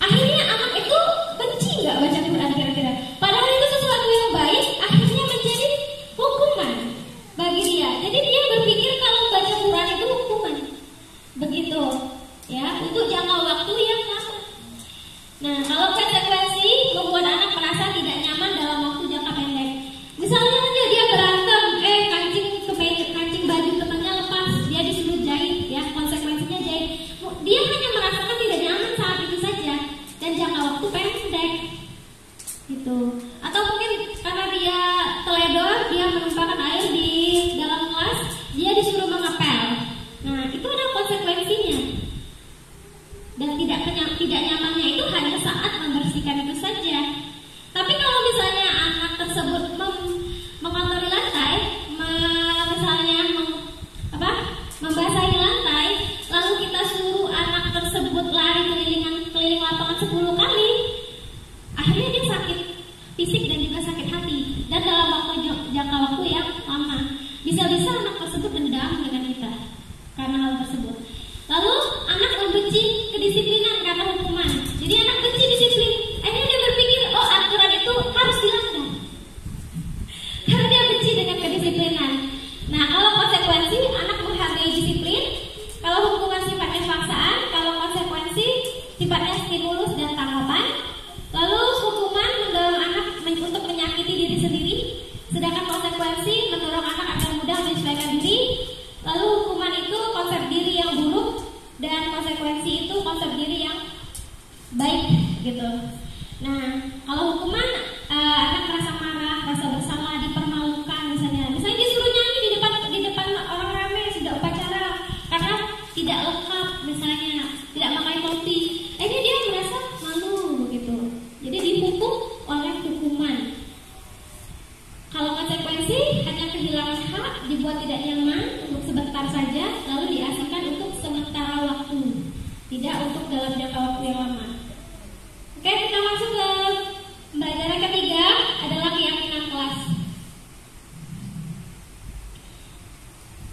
akhirnya anak itu benci nggak baca Quran kira-kira? Padahal itu sesuatu yang baik, akhirnya menjadi hukuman bagi dia. Jadi dia berpikir kalau baca Quran itu hukuman, begitu ya, untuk jangka waktu yang lama. Nah, kalau konsekuensi membuat anak merasa tidak nyaman dalam waktu jangka pendek. Misalnya aja dia berantem, kancing baju temannya lepas, dia disuruh jahit, ya konsekuensinya jahit. Dia hanya merasakan tidak nyaman saat itu saja dan jangka waktu pendek, gitu. Atau mungkin karena dia teledor, dia menumpahkan air di dalam kelas, dia disuruh mengepel. Nah, itu ada konsekuensinya. Dan tidak nyamannya itu hanya saat membersihkan itu saja. Tapi kalau misalnya anak tersebut mengotori lantai, misalnya membasahi lantai, lalu kita suruh anak tersebut lari keliling lapangan 10 kali, akhirnya dia sakit fisik dan juga sakit hati, dan dalam jangka waktu yang lama. Bisa-bisa anak tersebut dendam dengan kita karena hal tersebut. Lalu anak membenci kedisiplinan karena hukuman. Jadi anak benci disiplin. Akhirnya dia berpikir, oh aturan itu harus dilanggar. Karena dia benci dengan kedisiplinan. Nah, kalau konsekuensi anak menghargai disiplin. Kalau hukuman sifatnya paksaan, kalau konsekuensi sifatnya stimulus dan tanggapan. Lalu hukuman mendorong anak untuk menyakiti diri sendiri, sedangkan konsekuensi mendorong anak agar mudah menyesuaikan diri. Lalu hukuman itu konsep diri yang buruk dan konsekuensi itu konsep diri yang baik, gitu. Nah, kalau hukuman anak merasa marah, rasa bersalah, dipermalukan misalnya disuruh nyanyi di depan orang ramai sudah upacara karena tidak lengkap, misalnya tidak pakai topi, ini dia merasa malu, gitu. Jadi dihukum oleh hukuman. Kalau konsekuensi hanya kehilangan hak, dibuat tidak nyaman untuk sebentar saja, lalu diasingkan untuk sementara waktu, tidak untuk dalam jangka waktu yang lama. Oke, kita masuk ke pembelajaran ketiga adalah keyakinan kelas.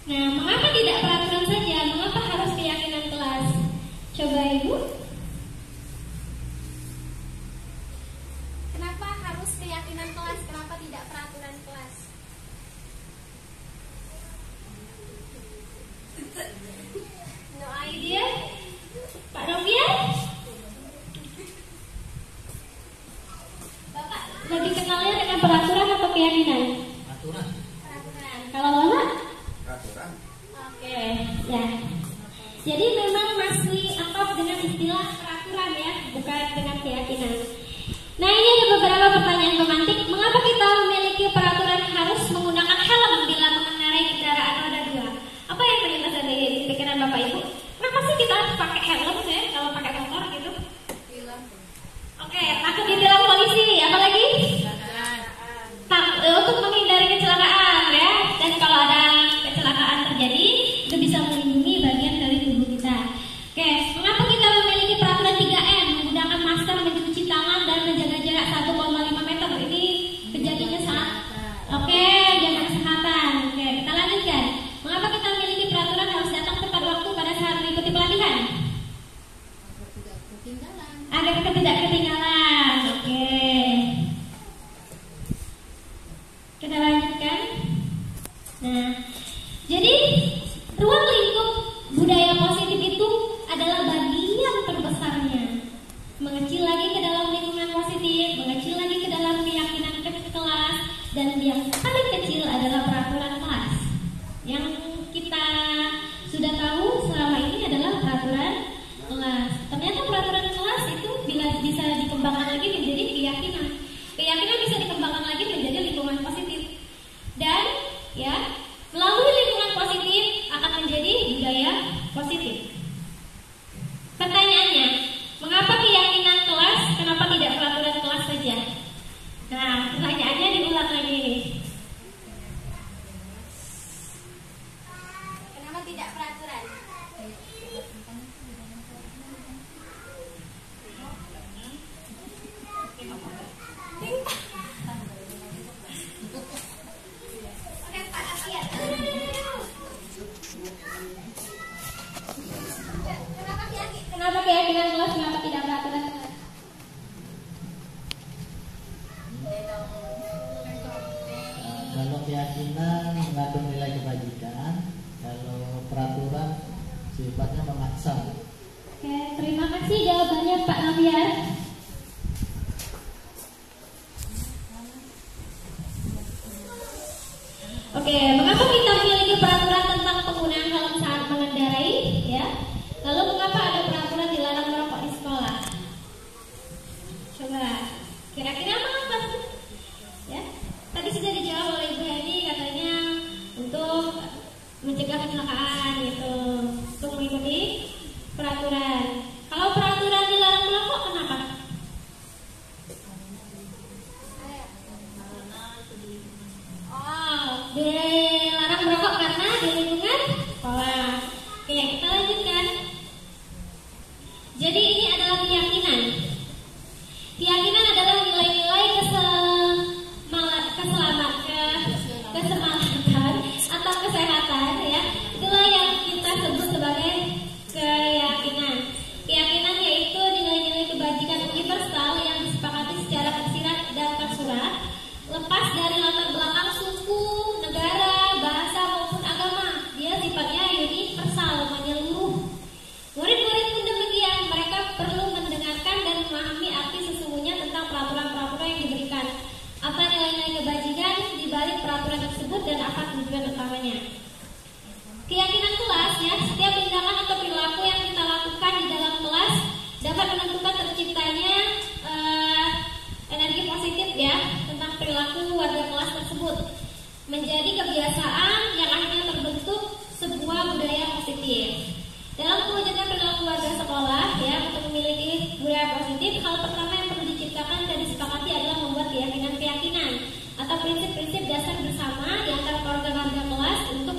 Nah, mengapa tidak peraturan saja? Mengapa harus keyakinan kelas? Coba Ibu. Kenapa harus keyakinan kelas? Kenapa tidak peraturan kelas? No idea? Pak Robian? Bapak lebih kenalnya dengan peraturan atau keyakinan? Aturan. Peraturan. Kalau Bapak? Peraturan. Oke, ya. Jadi memang masih akrab dengan istilah peraturan ya, bukan dengan keyakinan. Nah, ini ada beberapa pertanyaan pemantik. Mengapa kita memiliki peraturan harus menggunakan helm bila mengendarai kendaraan roda 2? Apa yang melintas di pikiran Bapak Ibu? Kenapa sih kita harus pakai helm ya kalau pakai motor gitu? Film. Oke, takut ditilang polisi, apalagi? Untuk menghindari kecelakaan ya. Dan kalau ada kecelakaan terjadi, itu bisa melindungi bagian dari tubuh kita. Oke, mengapa kita memiliki peraturan 3M? Menggunakan masker, mencuci tangan, dan menjaga jarak 1,5 meter. Ini kejadiannya saat jaga kesehatan. Oke, kita lanjutkan. Mengapa kita memiliki peraturan harus datang tepat waktu pada saat mengikuti pelatihan? Agar kita tidak ketinggalan. Oke. Kita lanjutkan. Nah, jadi ruang lingkup budaya positif itu adalah bagian terbesarnya. Mengecil lagi ke dalam lingkungan positif, mengecil lagi ke dalam keyakinan kelas, dan yang paling kecil adalah peraturan kelas. Yang kita sudah tahu selama ini adalah peraturan kelas. Ternyata peraturan kelas itu bisa dikembangkan lagi menjadi keyakinan. Keyakinan bisa dikembangkan lagi menjadi lingkungan positif. Dan ya, melalui lingkungan positif akan menjadi budaya positif. Pertanyaannya, mengapa keyakinan kelas, kenapa tidak peraturan kelas saja? Nah, pertanyaannya diulang lagi nih. Kenapa tidak peraturan? Oke, Pak Afiat. Kenapa keyakinan kelas, kenapa tidak peraturan kelas? Kalau keyakinan mengandung nilai kebajikan, kalau peraturan sifatnya memaksa. Oke, terima kasih jawabannya Pak Nabiar. Oke, mengapa kita memiliki peraturan tentang penggunaan helm saat mengendarai? Ya, lalu mengapa ada peraturan dilarang merokok di sekolah? Coba, kira-kira mengapa? Ya, tadi sudah dijawab oleh Ibu Heni, katanya untuk mencegah kecelakaan gitu, untuk mengikuti peraturan. Kalau peraturan dilarang merokok, kenapa? Dilarang merokok karena di lingkungan sekolah. Oke, kita lanjutkan. Jadi ini adalah keyakinan. Keyakinan adalah nilai-nilai keselamatan atau kesehatan ya. Itulah yang kita sebut sebagai keyakinan. Keyakinan yaitu nilai-nilai kebajikan universal yang disepakati secara tersirat dan tersurat, lepas dari latar belakang suku, negara, bahasa maupun agama. Dia sifatnya universal, menyeluruh. Murid-murid pun demikian, mereka perlu mendengarkan dan memahami arti sesungguhnya tentang peraturan-peraturan yang diberikan. Apa nilai-nilai kebajikan di balik peraturan tersebut dan apa tujuan utamanya. Keyakinan kelas ya, setiap tindakan atau perilaku yang kita lakukan di dalam kelas dapat menentukan terciptanya energi positif ya tentang perilaku warga kelas tersebut, menjadi kebiasaan yang akhirnya terbentuk sebuah budaya positif. Dalam mewujudkan perilaku warga sekolah ya untuk memiliki budaya positif, hal pertama yang perlu diciptakan dan disepakati adalah membuat keyakinan-keyakinan atau prinsip-prinsip dasar bersama di antara warga kelas untuk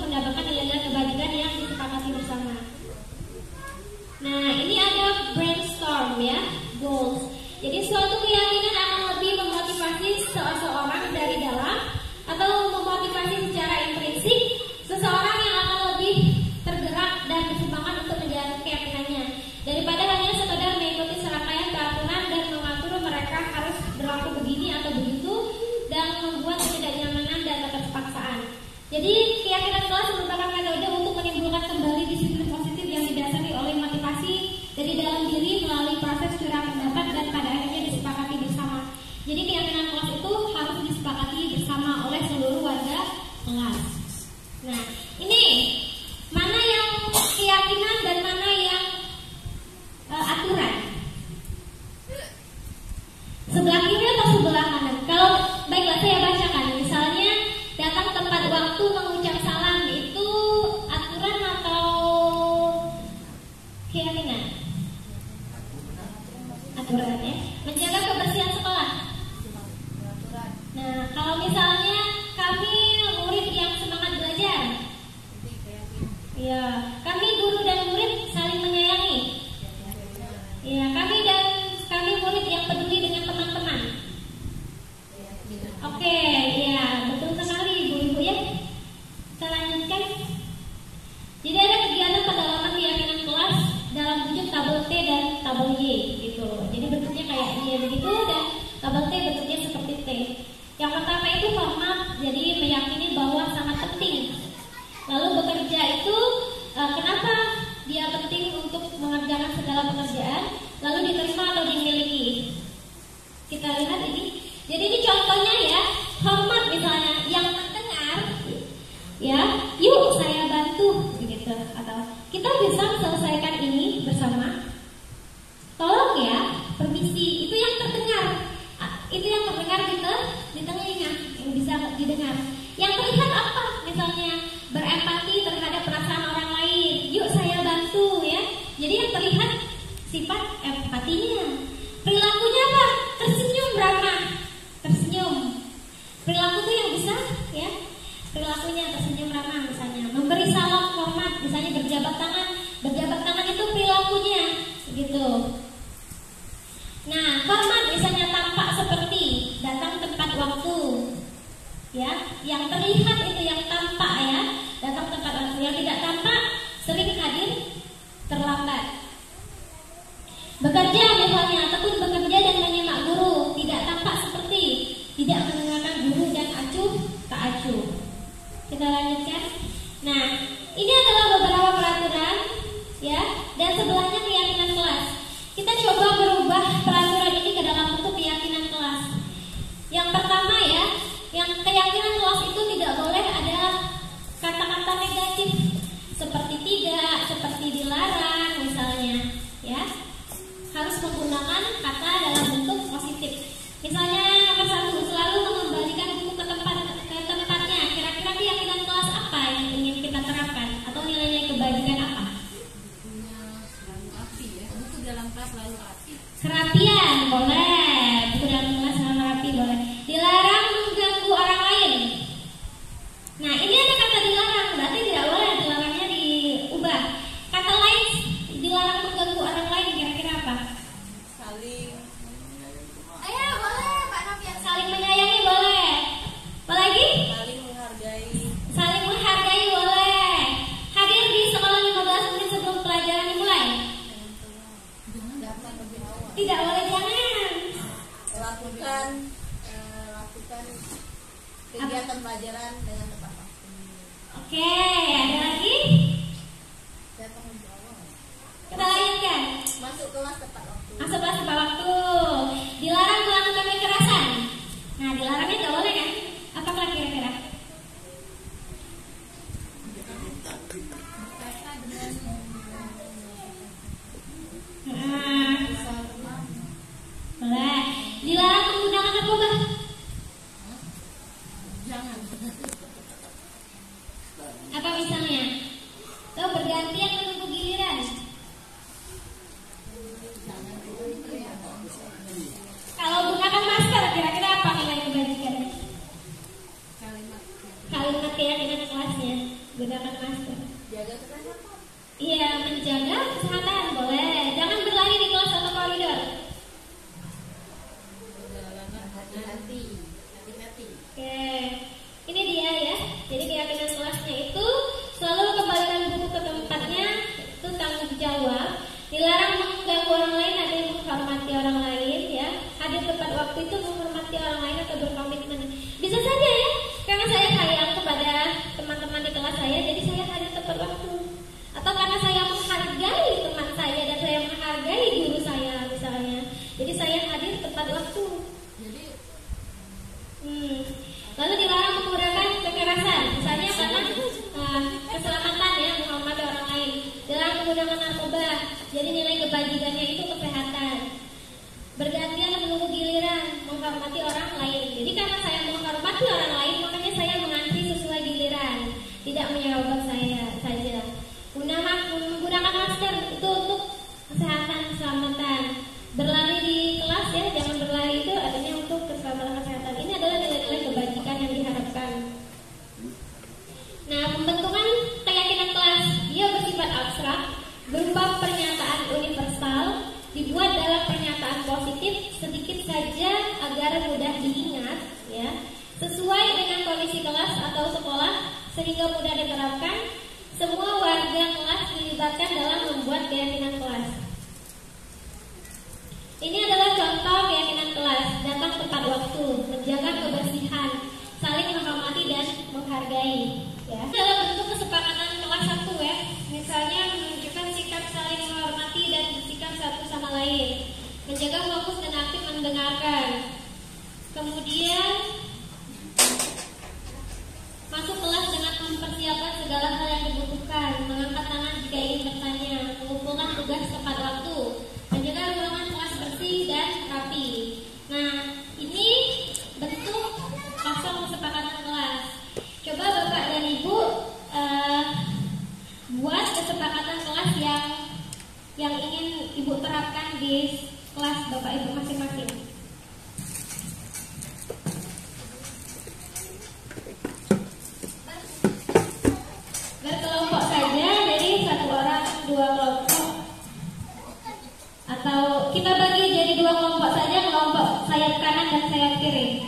kelas merupakan metode untuk menimbulkan kembali disiplin positif yang didasari oleh motivasi dari dalam diri melalui proses curah pendapat dan pada akhirnya disepakati bersama. Jadi keyakinan kelas itu harus disepakati bersama oleh seluruh warga kelas. Nah, ini mana yang keyakinan dan mana yang aturan? Sebelah kiri atau sebelah kanan? Kalau baiklah saya bacakan. Misalnya datang tepat waktu mengucap salam itu aturan atau keyakinan? Aturan ya. Menjaga kebersihan sekolah. Nah, kalau misalnya kami murid yang semangat belajar, ya, kami guru dan murid saling menyayangi. Ya, kami murid yang peduli dengan teman-teman. Oke, ya, betul sekali ibu-ibu ya. Kita lanjutkan. Jadi ada kegiatan pendalaman keyakinan kelas dalam wujud tabel T dan tabel Y gitu. Jadi bentuknya kayak Y begitu dan tabel T bentuknya seperti T. Yang pertama itu format, jadi meyakini bahwa sangat penting. Lalu bekerja itu kenapa dia penting untuk mengerjakan segala pekerjaan, lalu diterima atau dimiliki. Kita lihat ini. Jadi ini contohnya ya, hormat misalnya yang mendengar, ya, yuk saya bantu, begitu. Atau kita bisa selesaikan ini bersama. Tolong ya, permisi. Itu yang terdengar. Itu yang terdengar di telinga, yang bisa didengar. Yang terlihat apa? Misalnya berempati terhadap perasaan orang lain. Yuk saya bantu ya. Jadi yang terlihat sifat empatinya. Perilakunya apa? Tersenyum ramah. Tersenyum. Perilaku itu yang bisa ya. Perilakunya tersenyum ramah misalnya. Memberi salam hormat, misalnya berjabat tangan. Berjabat tangan itu perilakunya gitu. Nah, hormat misalnya tampak seperti datang tepat waktu. Ya, yang terlihat itu yang tampak ya, datang tepat waktu. Yang tidak tampak sering hadir terlambat. Bekerja misalnya, tekun bekerja dan menyimak guru, tidak tampak seperti tidak mendengarkan guru dan acuh tak acuh. Kita lanjutkan. Nah, ini adalah beberapa peraturan ya, dan sebelahnya keyakinan kelas. Kita coba berubah peraturan ini ke dalam bentuk keyakinan kelas. Yang pertama ya, yang keyakinan kelas itu tidak boleh ada kata-kata negatif seperti tidak, seperti dilarang misalnya, ya. Harus menggunakan kata dalam bentuk positif. Misalnya nomor 1, selalu mengembalikan buku ke tempatnya. Kira-kira keyakinan kelas apa yang ingin kita terapkan atau nilai-nilai kebajikan apa? Buku dalam kelas selalu rapi. Kerapian boleh, buku dalam kelas selalu rapi boleh. Dilarang mengganggu orang lain. Nah, ini ada kata dilarang, berarti tidak boleh dilarangnya diubah. Kata lain, dilarang mengganggu orang lain, kira-kira apa? Saling. Ayo boleh Pak Novian. Saling menyayangi boleh. Apalagi? Saling menghargai. Saling menghargai boleh. Hadir di sekolah 15 menit sebelum pelajaran dimulai. Datang lebih awal. Tidak boleh, jangan. Lakukan kegiatan pelajaran dengan tepat waktu. Oke, ada lagi? Datang lebih awal. Kita lanjutkan. Masuk kelas tepat waktu. Masuk kelas tepat waktu. Dilarang melakukan kekerasan. Nah, dilarangnya nggak boleh kan? Apakah kira-kira? Boleh. Dilarang menggunakan narkoba. Jangan. Apa misalnya? Atau bergantian menunggu giliran. Kalau gunakan masker, kira-kira apa nilai kebajikan? Kalimat keyakinan kelasnya, gunakan masker. Jaga kesehatan. Iya, menjaga kesehatan boleh. Jangan berlari di kelas atau koridor. Perjalanan hati-hati. Hati-hati. Oke, ini dia ya. Jadi keyakinan kelasnya itu selalu kembalikan buku ke tempatnya, itu tanggung jawab. Dilarang mengganggu orang lain, ada yang menghormati orang lain ya. Hadir tepat waktu itu menghormati orang lain atau berkomitmen. Bisa saja ya, karena saya sayang kepada teman-teman di kelas saya, menggunakan narkoba. Jadi nilai kebajikannya itu kesehatan. Bergantian menunggu giliran, menghormati orang lain. Jadi karena saya menghormati orang lain, makanya saya mengantri sesuai giliran, tidak menyerobot saya saja. Menggunakan masker itu untuk kesehatan, keselamatan. Berlari di kelas ya, jangan berlari, itu artinya untuk keselamatan kesehatan. Ini adalah nilai-nilai kebajikan yang diharapkan. Nah, pembentukan keyakinan kelas dia bersifat abstrak, berupa pernyataan universal, dibuat dalam pernyataan positif sedikit saja agar mudah diingat, ya, sesuai dengan kondisi kelas atau sekolah sehingga mudah diterapkan. Semua warga kelas dilibatkan dalam membuat keyakinan kelas. Ini adalah contoh keyakinan kelas: datang tepat waktu, menjaga kebersihan, saling menghormati dan menghargai. Ya. Dalam bentuk kesepakatan kelas 1 ya, misalnya menunjukkan sikap saling menghormati dan bersikap satu sama lain, menjaga fokus dan aktif mendengarkan. Kemudian masuk kelas dengan mempersiapkan segala hal yang dibutuhkan, mengangkat tangan jika ingin bertanya, mengumpulkan tugas tepat waktu, menjaga ruangan kelas bersih dan rapi. Nah, ini bentuk kosong kesepakatan kelas. Coba Bapak dan Ibu buat kesepakatan kelas yang ingin Ibu terapkan di kelas Bapak Ibu masing-masing. Berkelompok saja, jadi 1 orang 2 kelompok, atau kita bagi jadi 2 kelompok saja, kelompok sayap kanan dan sayap kiri.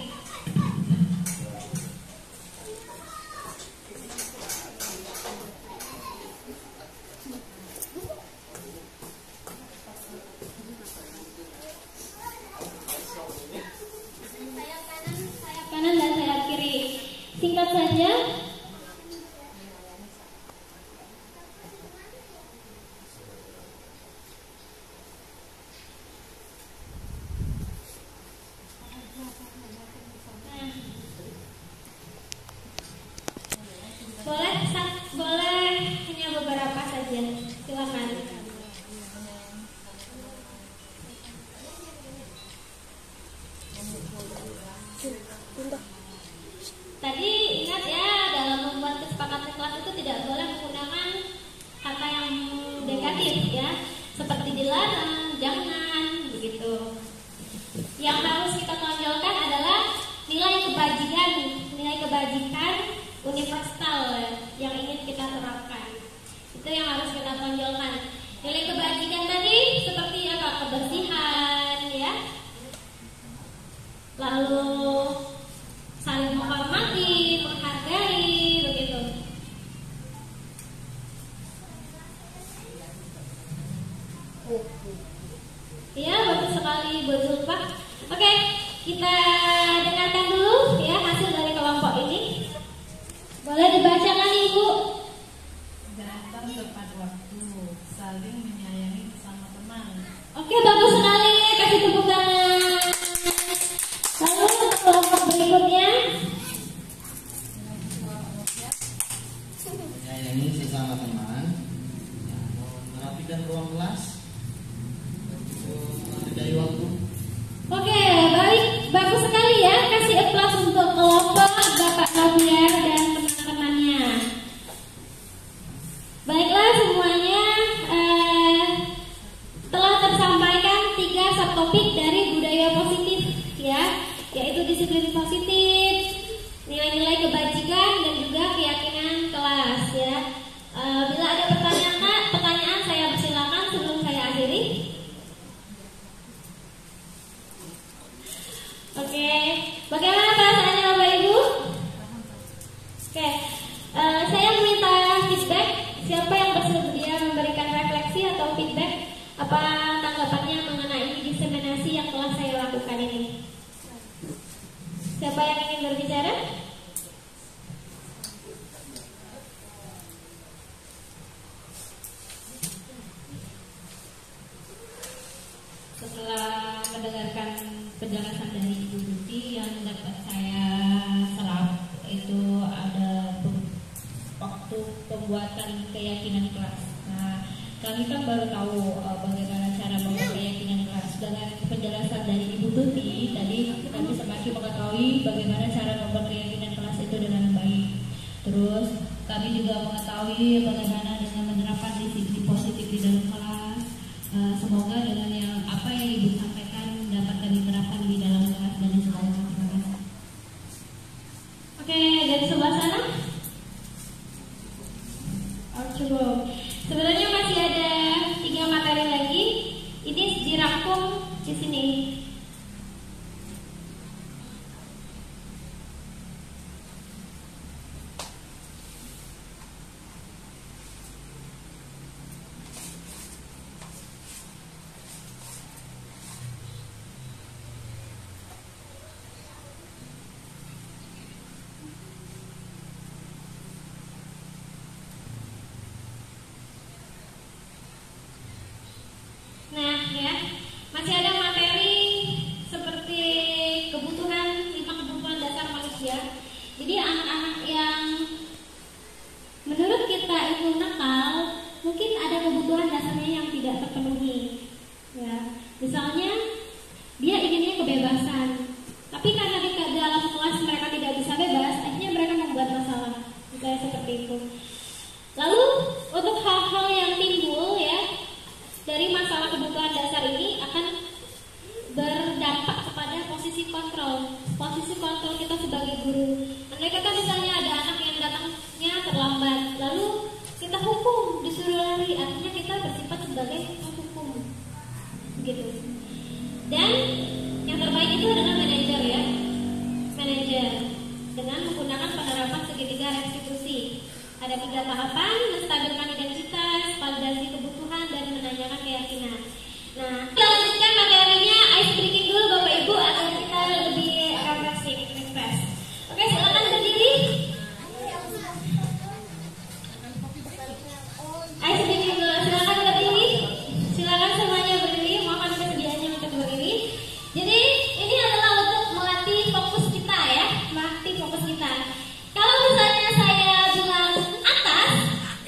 Sayap kanan dan sayap kiri. Singkat saja. Boleh hanya beberapa saja, silakan. Tadi ingat ya, dalam membuat kesepakatan kelas itu tidak boleh menggunakan kata yang negatif ya, seperti dilarang, jangan, begitu. Yang harus kita tonjolkan adalah nilai kebajikan universal yang ingin kita terapkan. Itu yang harus kita tonjolkan. Nilai kebajikan tadi seperti apa? Kebersihan ya. Lalu saling menghormati, menghargai, begitu. Ya, bagus sekali Bu Zulfa. Oke, kita dengarkan dulu ya hasil dari kelompok ini. Boleh dibacakan Ibu? Datang tepat waktu, saling menyayangi sesama teman. Oke, bagus sekali. Kasih tepuk tangan. Lalu untuk kelompok berikutnya. Menyayangi sesama teman, merapikan ruang kelas, menghargai waktu. Oke, baik, bagus sekali ya. Kasih applause untuk kelompok Bapak Noviar dan teman-temannya. Baiklah semuanya, telah tersampaikan 3 subtopik dari budaya positif ya, yaitu disiplin positif, nilai-nilai kebajikan dan juga keyakinan kelas ya. Bila ada pertanyaan saya persilakan sebelum saya akhiri. Oke, bagaimana perasaannya Bapak Ibu? Oke, saya meminta feedback. Siapa yang bersedia memberikan refleksi atau feedback? Apa tanggapannya mengenai diseminasi yang telah saya lakukan ini? Siapa yang ingin berbicara? Setelah mendengarkan penjelasan dari Ibu Tuti, yang dapat saya serap itu ada waktu pembuatan keyakinan kelas. Nah, kami kan baru tahu bagaimana cara membangun keyakinan kelas. Dengan penjelasan dari Ibu Tuti tadi, kami semakin mengetahui bagaimana cara membangun keyakinan kelas itu dengan baik. Terus kami juga mengetahui bagaimana dengan menerapkan disiplin positif di dalam kelas. Semoga dengan apa yang Ibu sampaikan dapat kami terapkan di dalam kelas dan di sekolah. Terima kasih. Oke, dari sebelah sana. Cukup. Sebenarnya masih ada 3 materi lagi. Ini dirangkum di sini. Nah, ya, masih ada materi seperti kebutuhan 5 kebutuhan dasar manusia. Jadi anak-anak yang menurut kita itu nakal, mungkin ada kebutuhan dasarnya yang tidak terpenuhi. Ya, misalnya dia inginnya kebebasan, tapi karena di dalam kelas mereka tidak bisa bebas, akhirnya mereka membuat masalah. Misalnya seperti itu. Lalu untuk hal-hal yang timbul ya dari masalah kebutuhan dasar ini akan berdampak kepada posisi kontrol kita sebagai guru. Andai kata misalnya ada anak yang datangnya terlambat, lalu kita hukum, disuruh lari, artinya kita bersifat sebagai penghukum, gitu. Dan yang terbaik itu adalah manajer ya, manajer dengan menggunakan penerapan segitiga restitusi. Ada 3 tahapan: menstabilkan identitas, validasi kebutuhan, dan menanyakan keyakinan. Nah, kita lanjutkan materinya, ice breaking dulu Bapak Ibu agar kita lebih refresh. Oke, silakan berdiri. Ice breaking dulu, silakan berdiri. Silakan semuanya berdiri, mohon kesediaannya untuk berdiri. Jadi ini adalah untuk melatih fokus kita ya, melatih fokus kita. Kalau misalnya saya bilang atas,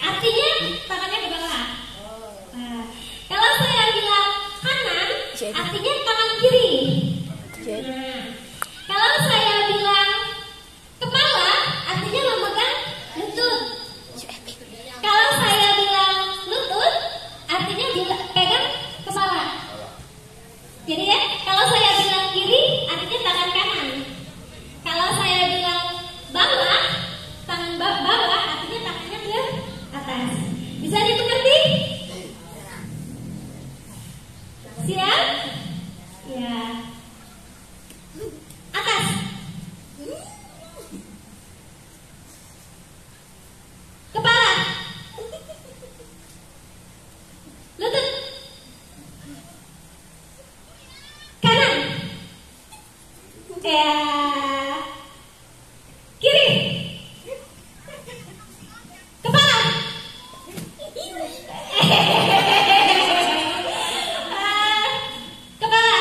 artinya tangannya ke bawah. Nah, kalau saya bilang kanan, artinya tangan kiri. Nah, kalau saya bilang kepala, artinya memegang lutut. Kalau saya bilang lutut, artinya pegang kepala. Jadi ya, kalau saya bilang kiri, artinya tangan kanan. Kalau saya bilang bawah, tangan bawah, artinya tangannya ke atas. Bisa dimengerti? Siap? Ya. Atas. Kepala. Lutut. Kanan. Ya. Kiri. Kepala. Kepala.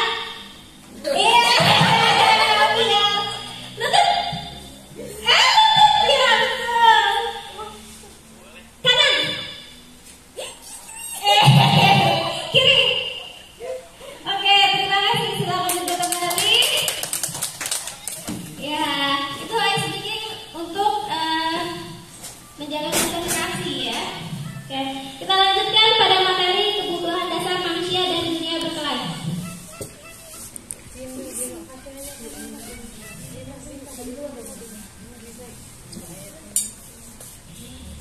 Iya. Iya. Lutut. Iya, betul. Kanan. Kiri. Oke, terima kasih. Silakan duduk kembali. Ya, itu ice breaking untuk menjaga konsentrasi ya. Oke, kita lanjutkan pada materi kebutuhan dasar manusia dan dunia berkelas.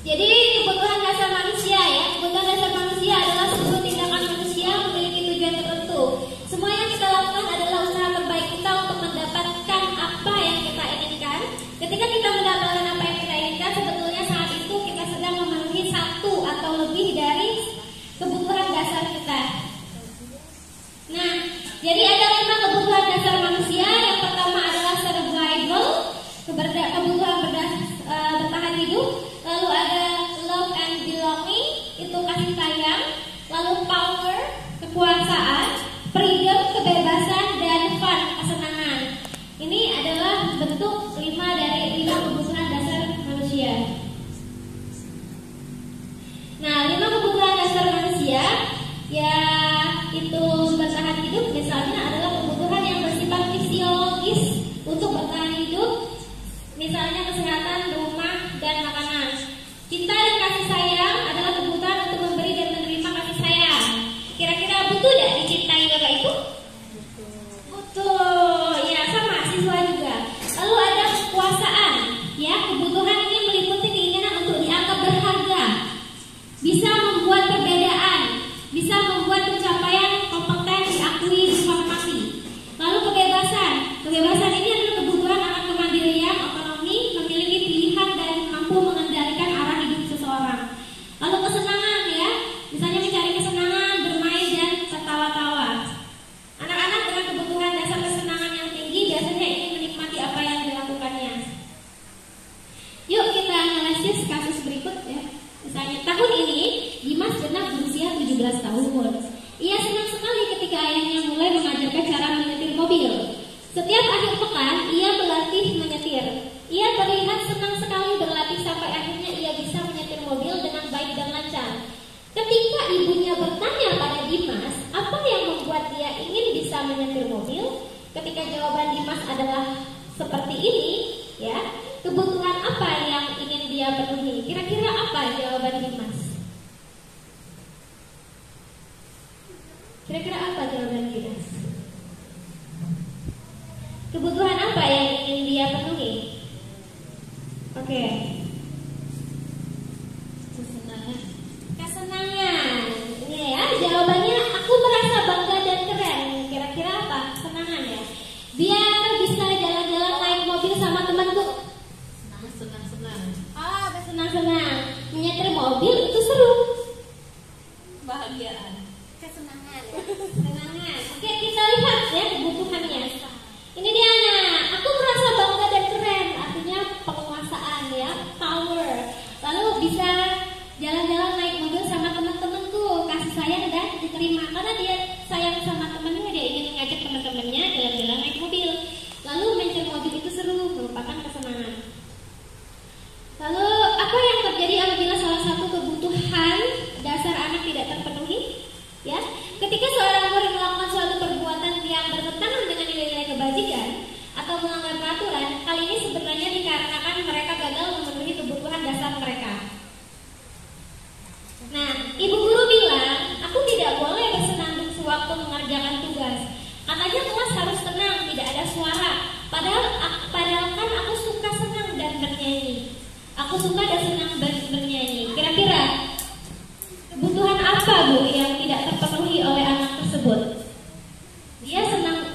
Jadi kebutuhan dasar manusia ya, kebutuhan dasar manusia adalah seluruh tindakan manusia memiliki tujuan tertentu. Semua yang kita lakukan adalah usaha terbaik kita untuk mendapatkan apa yang kita inginkan. Ketika kita mendapatkan apa yang kita inginkan, sebetulnya saat itu kita sedang memenuhi 1 atau lebih dari kebutuhan dasar kita. Nah, jadi ada 5 kebutuhan dasar manusia. Yang pertama adalah survival, kebutuhan bertahan hidup. Lalu ada love and belonging, itu kasih sayang. Lalu power, kekuasaan. Freedom, kebebasan, dan fun, kesenangan. Ini adalah bentuk 5 dari 5 kebutuhan dasar manusia. Nah, 5 kebutuhan dasar manusia ya itu bertahan hidup misalnya adalah kebutuhan yang bersifat fisiologis untuk bertahan hidup, misalnya kesehatan, rumah, dan makanan. Cinta dan kasih sayang adalah kebutuhan untuk memberi dan menerima kasih sayang. Kira-kira butuh tidak dicintai Bapak Ibu? Butuh, ya sama siswa juga. Lalu ada kekuasaan, ya kebutuhan ini meliputi keinginan untuk dianggap berharga, bisa membuat perbedaan, bisa membuat pencapaian kompeten diakui, dihormati. Lalu kebebasan ini adalah kebutuhan akan kemandirian, otonomi, memiliki pilihan dan mampu mengendalikan arah hidup seseorang. Lalu kesenangan, ya, misalnya mencari kesenangan, bermain dan tertawa-tawa. Anak-anak dengan kebutuhan dasar kesenangan yang tinggi biasanya ingin menikmati apa yang dilakukannya. Yuk kita analisis kasus berikut, ya. Misalnya tahun ini Dimas genap berusia 17 tahun. Ia senang sekali ketika ayahnya mulai mengajarkan cara menyetir mobil. Setiap akhir pekan ia berlatih menyetir. Ia terlihat senang sekali berlatih sampai akhirnya ia bisa menyetir mobil dengan baik dan lancar. Ketika ibunya bertanya pada Dimas apa yang membuat dia ingin bisa menyetir mobil, ketika jawaban Dimas adalah seperti ini, ya, kebutuhan apa yang ingin dia penuhi? Kira-kira apa jawaban Dimas? Kira-kira apa jawaban Dimas? Kebutuhan apa yang ingin dia penuhi? Oke. Kesenangan. Ini ya, jawabannya aku merasa bangga dan keren. Kira-kira apa? Kesenangan, ya. Biar bisa jalan-jalan naik mobil sama temanku. Senang. Senang-senang. Menyetir mobil itu seru. Bahagiaan. Kesenangan. Oke, kita lihat ya kebutuhannya. Ini dia, nah, aku merasa bangga dan keren. Artinya penguasaan, ya, power. Lalu bisa jalan-jalan naik mobil sama teman-temanku, kasih sayang dan diterima. Karena dia sayang sama temannya, dia ingin mengajak teman-temannya jalan-jalan naik mobil. Lalu menyetir mobil itu seru, merupakan kesenangan. Lalu apa yang terjadi apabila salah satu kebutuhan dasar anak tidak terpenuhi? Ya, ketika seorang murid melakukan suatu perbuatan yang bertentangan dengan nilai-nilai kebajikan atau melanggar peraturan, hal ini sebenarnya dikarenakan mereka gagal memenuhi kebutuhan dasar mereka. Nah, ibu guru bilang, aku tidak boleh bersenandung sewaktu mengerjakan tugas. Katanya kelas harus tenang, tidak ada suara. Padahal kan aku suka senang dan bernyanyi. Aku suka dan senang bernyanyi. Kira-kira kebutuhan apa, Bu, yang tidak terpenuhi oleh anak tersebut? Dia senang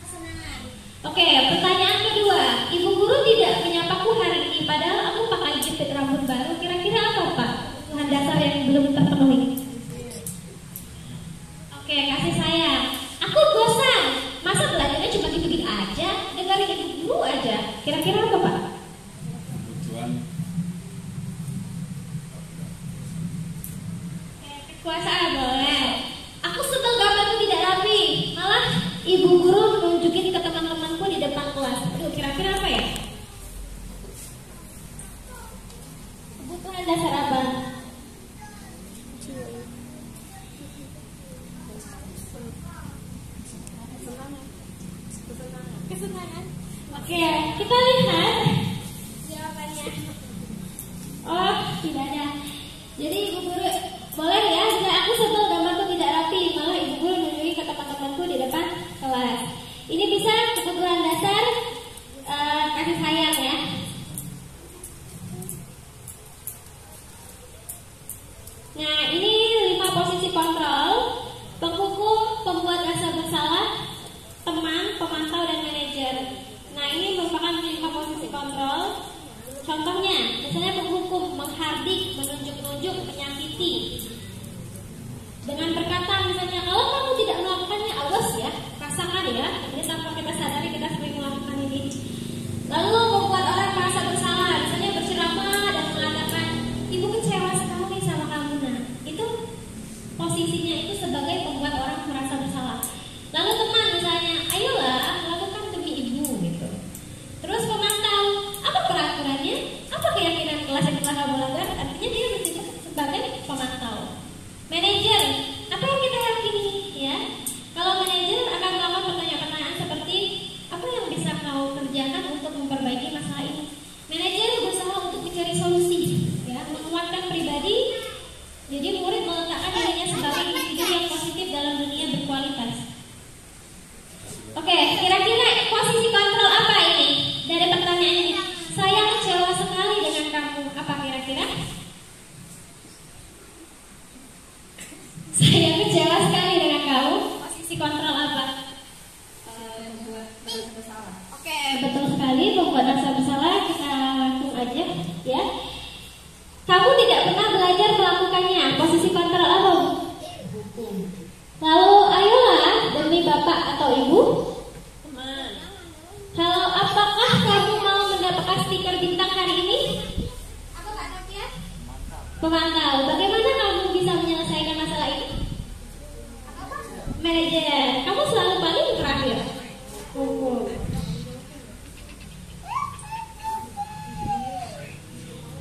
kesenangan. Oke, pertanyaan kedua. Ibu guru tidak menyapaku hari ini, padahal aku pakai jepit rambut baru. Kira-kira apa, Pak? Kebutuhan dasar yang belum terpenuhi. Oke, kasih sayang. Aku bosan. Masa belajarnya cuma gitu-gitu aja? Dengerin ibu guru aja. Kira-kira apa, Pak? Kebutuhan. Kekuasaan boleh. Aku sebel gambarku tidak rapi. Malah ibu guru menunjukin ke teman-temanku di depan kelas. Aduh, kira-kira apa ya? Kebutuhan dasar apa? Kesenangan. Oke, kita lihat jawabannya. Oh, tidak ada. Jadi ibu guru boleh ya, jika aku sebel gambarku tidak rapi, malah ibu guru menunjuki ke teman-temanku di depan kelas. Ini bisa kebutuhan dasar kasih sayang, ya. Nah, ini 5 posisi kontrol: penghukum, pembuat rasa bersalah, teman, pemantau, dan manajer. Nah, ini merupakan 5 posisi kontrol. Contohnya, misalnya penghukum, menghardik, menunjuk-nunjuk, menyakiti. Dengan berkata misalnya, kalau kamu tidak melakukannya, awas ya, rasakan ya. Ini tanpa kita sadari kita sering melakukan ini. Lalu membuat orang merasa bersalah, misalnya berceramah dan mengatakan, ibu kecewa sekali sama kamu. Nah, itu posisinya itu sebagai pembuat orang merasa bersalah. Lalu teman misalnya, ayolah lakukan demi ibu gitu. Terus pemantau, apa peraturannya? Apa keyakinan kelas yang telah kamu langgar? Artinya dia bersifat sebagai pemantau. Posisi kontrol apa? Membuat bersalah. Oke, betul sekali. Membuat rasa bersalah, kita langsung aja ya. Kamu tidak pernah belajar melakukannya. Posisi kontrol apa? Hukum. Lalu ayolah demi bapak atau ibu. Teman. Kalau apakah kamu mau mendapatkan stiker bintang hari ini? Pemantau. Bagaimana kamu bisa menyelesaikan masalah ini? Manajer. Kamu selalu paling terakhir.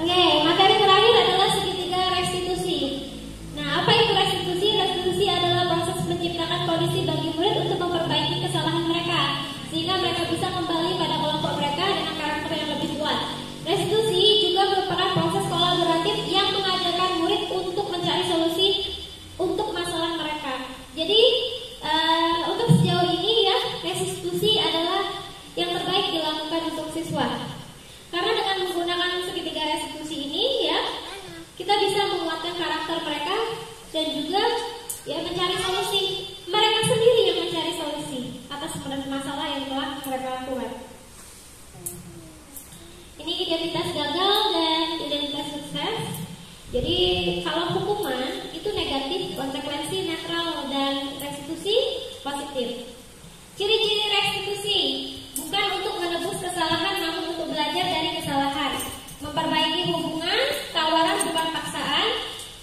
Oke, materi terakhir adalah segitiga restitusi. Nah, apa itu restitusi? Restitusi adalah proses menciptakan kondisi bagi murid untuk memperbaiki kesalahan mereka, sehingga mereka bisa kembali pada kelompok mereka dengan karakter yang lebih kuat. Restitusi juga merupakan proses kolaboratif yang mengajarkan murid untuk mencari solusi untuk masalah mereka. Jadi, untuk sejauh ini ya, restitusi adalah yang terbaik dilakukan untuk siswa. Karena dengan menggunakan segitiga restitusi ini ya, kita bisa menguatkan karakter mereka dan juga ya mencari solusi. Mereka sendiri yang mencari solusi atas masalah yang telah mereka lakukan. Ini identitas gagal dan identitas sukses. Jadi kalau hukuman itu negatif, konsekuensi netral, dan restitusi positif. Ciri-ciri restitusi bukan untuk menebus kesalahan, namun untuk belajar dari kesalahan. Memperbaiki hubungan, tawaran bukan paksaan.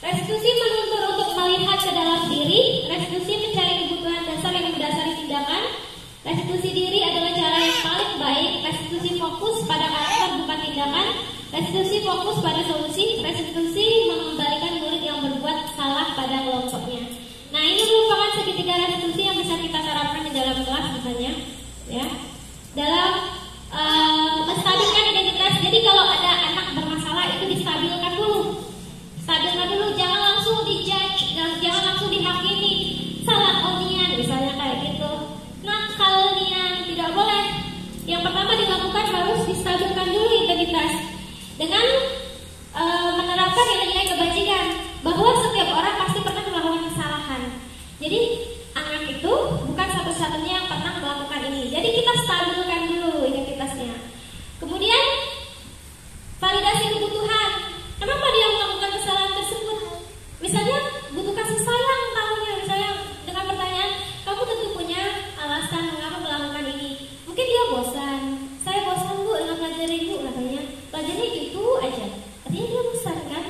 Restitusi menuntut untuk melihat ke dalam diri. Restitusi mencari kebutuhan dasar yang mendasari tindakan. Restitusi diri adalah cara yang paling baik. Restitusi fokus pada karakter bukan tindakan. Restitusi fokus pada solusi. Restitusi mengembalikan murid yang berbuat salah pada kelompoknya. Nah, ini merupakan segitiga restitusi yang bisa kita terapkan di dalam kelas misalnya, ya. Dalam menstabilkan identitas. Jadi kalau ada anak bermasalah itu distabilkan dulu. Stabilkan dulu, jangan langsung dijudge, jangan langsung dihakimi. Salah nian misalnya kayak gitu. Nakal nian tidak boleh. Yang pertama dilakukan harus distabilkan dulu identitas dengan menerapkan nilai-nilai kebajikan, bahwa setiap orang pasti pernah melakukan kesalahan. Jadi anak itu bukan satu-satunya yang pernah melakukan ini. Jadi kita stabilkan dulu identitasnya. Kemudian validasi kebutuhan. Kenapa dia melakukan kesalahan tersebut? Misalnya butuh kasih sayang tahunya, misalnya dengan pertanyaan, kamu tentu punya alasan mengapa melakukan ini. Mungkin dia bosan. Saya bosan bu dengan pelajari ibu katanya. Pelajari itu aja. Artinya dia bosan kan?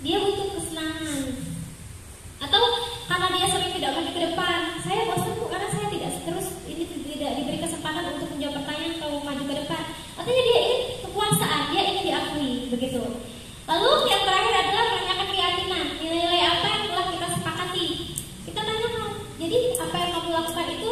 Dia butuh kesenangan. Atau karena dia sering tidak maju ke depan. Saya bosan bu karena saya tidak diberi kesempatan untuk menjawab pertanyaan kalau maju ke depan. Artinya dia ingin kekuasaan, dia ingin diakui begitu. Lalu yang terakhir adalah menanyakan keyakinan. Nilai-nilai apa yang telah kita sepakati? Kita tanyakan. Jadi apa yang kamu lakukan itu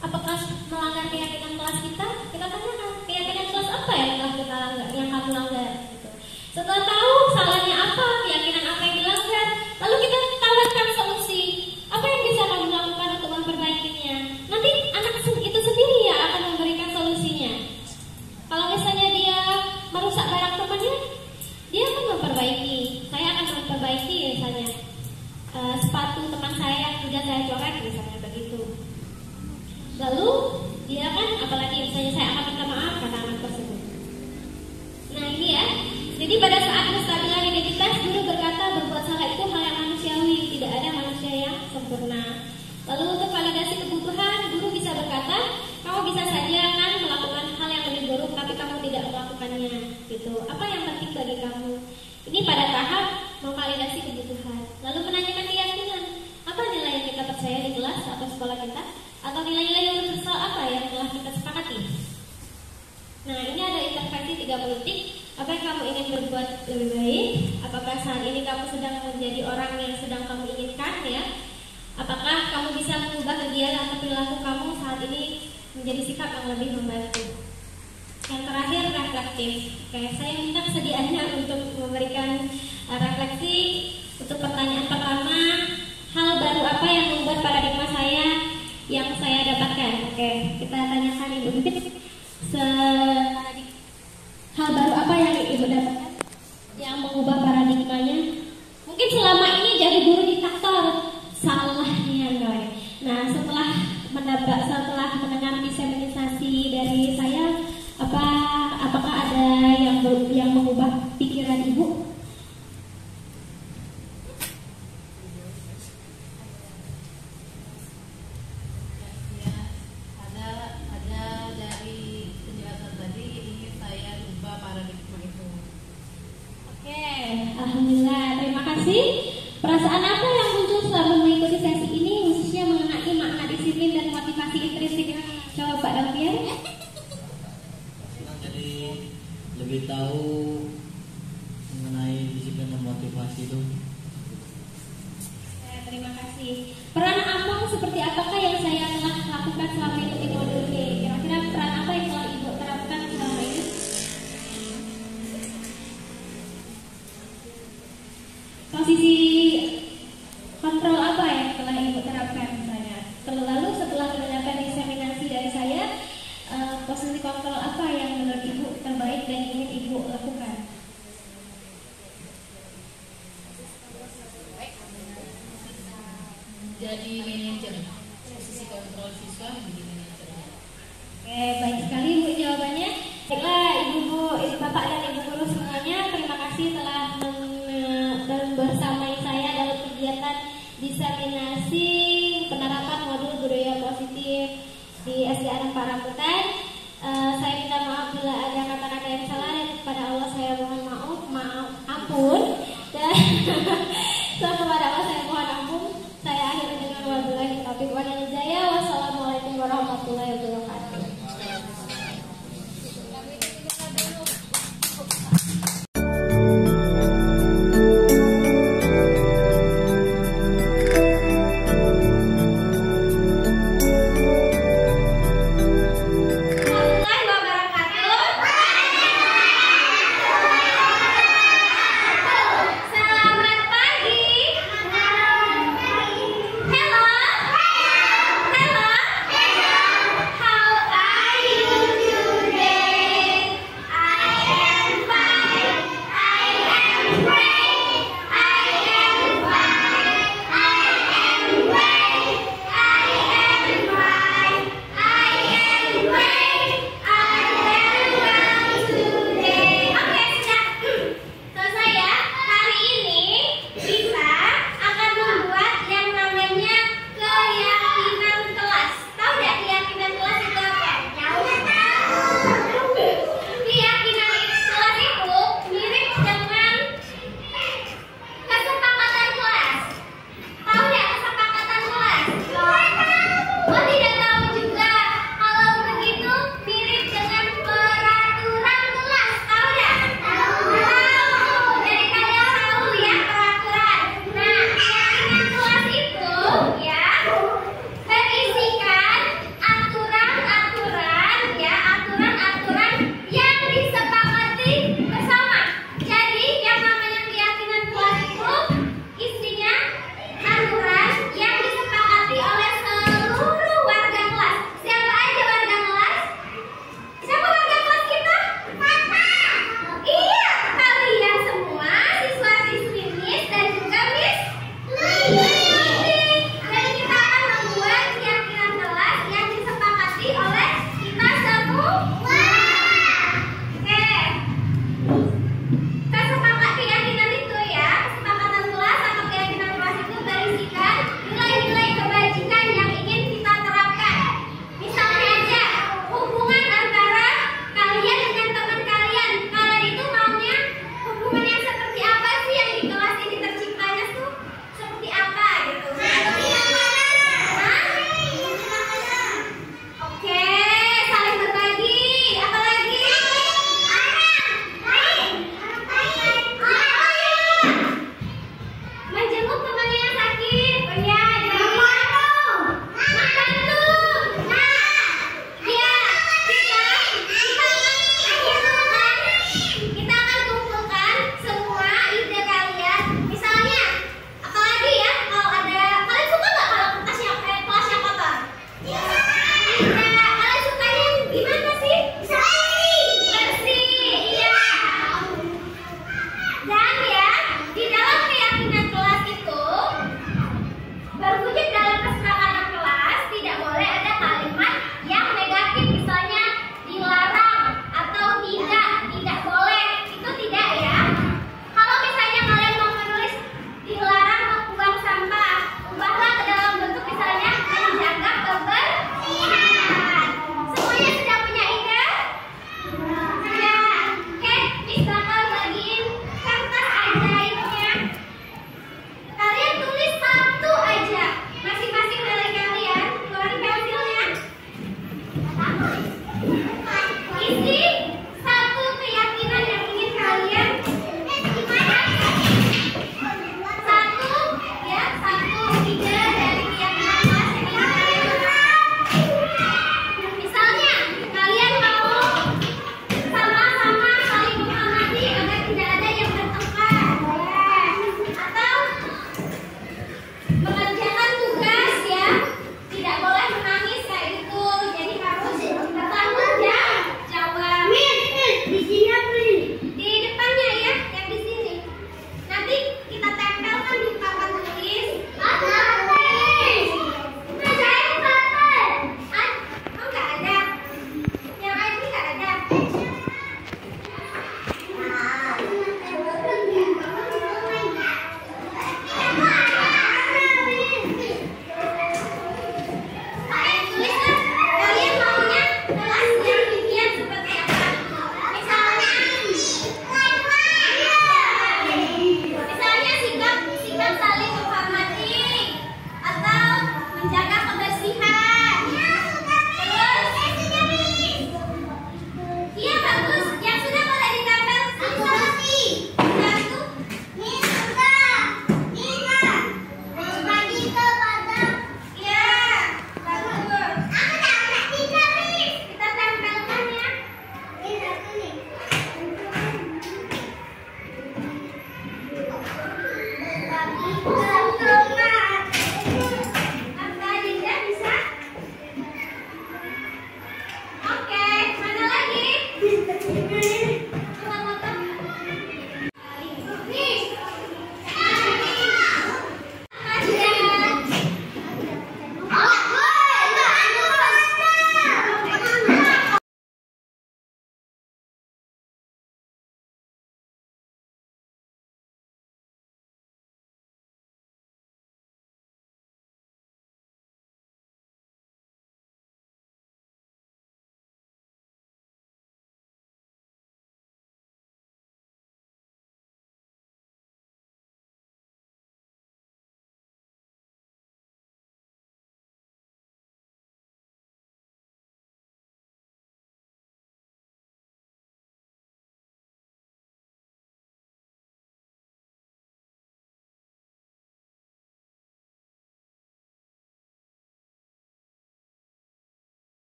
apakah melanggar keyakinan kelas kita? Kita tanyakan keyakinan kelas apa yang telah kita langgar, yang kamu langgar. Gitu. Setelah tahu salahnya apa, keyakinan apa yang dilanggar, lalu kita tawarkan solusi. Apa yang bisa kamu lakukan untuk memperbaikinya? Nanti anak itu sendiri ya akan memberikan solusinya. Kalau misalnya dia merusak barang temannya, dia akan memperbaiki. Saya akan memperbaiki misalnya sepatu teman saya yang sudah saya coret misalnya begitu. Lalu dia kan apalagi misalnya saya akan minta maaf kata anak tersebut. Nah ini ya. Jadi pada saat penstabilan identitas, guru berkata berbuat salah itu hal yang manusiawi, tidak ada manusia yang sempurna. Lalu untuk validasi kebutuhan, guru bisa berkata, kamu bisa saja kan melakukan hal yang lebih buruk, tapi kamu tidak melakukannya. Gitu. Apa yang penting bagi kamu? Ini pada tahap memvalidasi kebutuhan. Lalu menanyakan keyakinan, apa nilai yang kita percaya di kelas atau sekolah kita? Atau nilai-nilai universal apa yang telah kita sepakati? Nah ini ada intervensi 30 detik. Apa yang kamu ingin berbuat lebih baik? Apakah saat ini kamu sedang menjadi orang yang sedang kamu inginkan ya? Apakah kamu bisa mengubah kegiatan atau perilaku kamu saat ini menjadi sikap yang lebih membantu? Yang terakhir reflektif. Oke, saya minta kesediaannya untuk memberikan refleksi. Untuk pertanyaan pertama, hal baru apa yang membuat paradigma saya yang saya dapatkan? Oke, kita tanyakan Ibu. Hal baru apa yang Ibu dapatkan yang mengubah paradigmanya? Mungkin selama ini jadi guru diktator, salahnya kawan. Nah, Perasaan apa yang muncul selama mengikuti sesi ini, khususnya mengenai makna disiplin dan motivasi intrinsik? Coba Pak Dampier. Jadi lebih tahu mengenai disiplin dan motivasi itu. Terima kasih. Peran Among seperti apakah yang saya telah lakukan selama mengikuti modul B? Kira-kira peran apa yang telah Ibu terapkan selama ini? Posisi kontrol apa yang telah Ibu terapkan misalnya? Lalu setelah mendengarkan diseminasi dari saya, posisi kontrol apa yang menurut Ibu terbaik dan ingin Ibu lakukan? Jadi manajer, posisi kontrol siswa menjadi manajernya. Oke, baik sekali Bu jawabannya. Baiklah Ibu, Bapak dan Ibu guru semuanya, terima kasih telah bersamai saya dalam kegiatan diseminasi penerapan modul budaya positif di SDA Pak Rambutan. Saya minta maaf bila ada kata-kata yang salah, dan kepada Allah saya mohon maaf ampun, dan kepada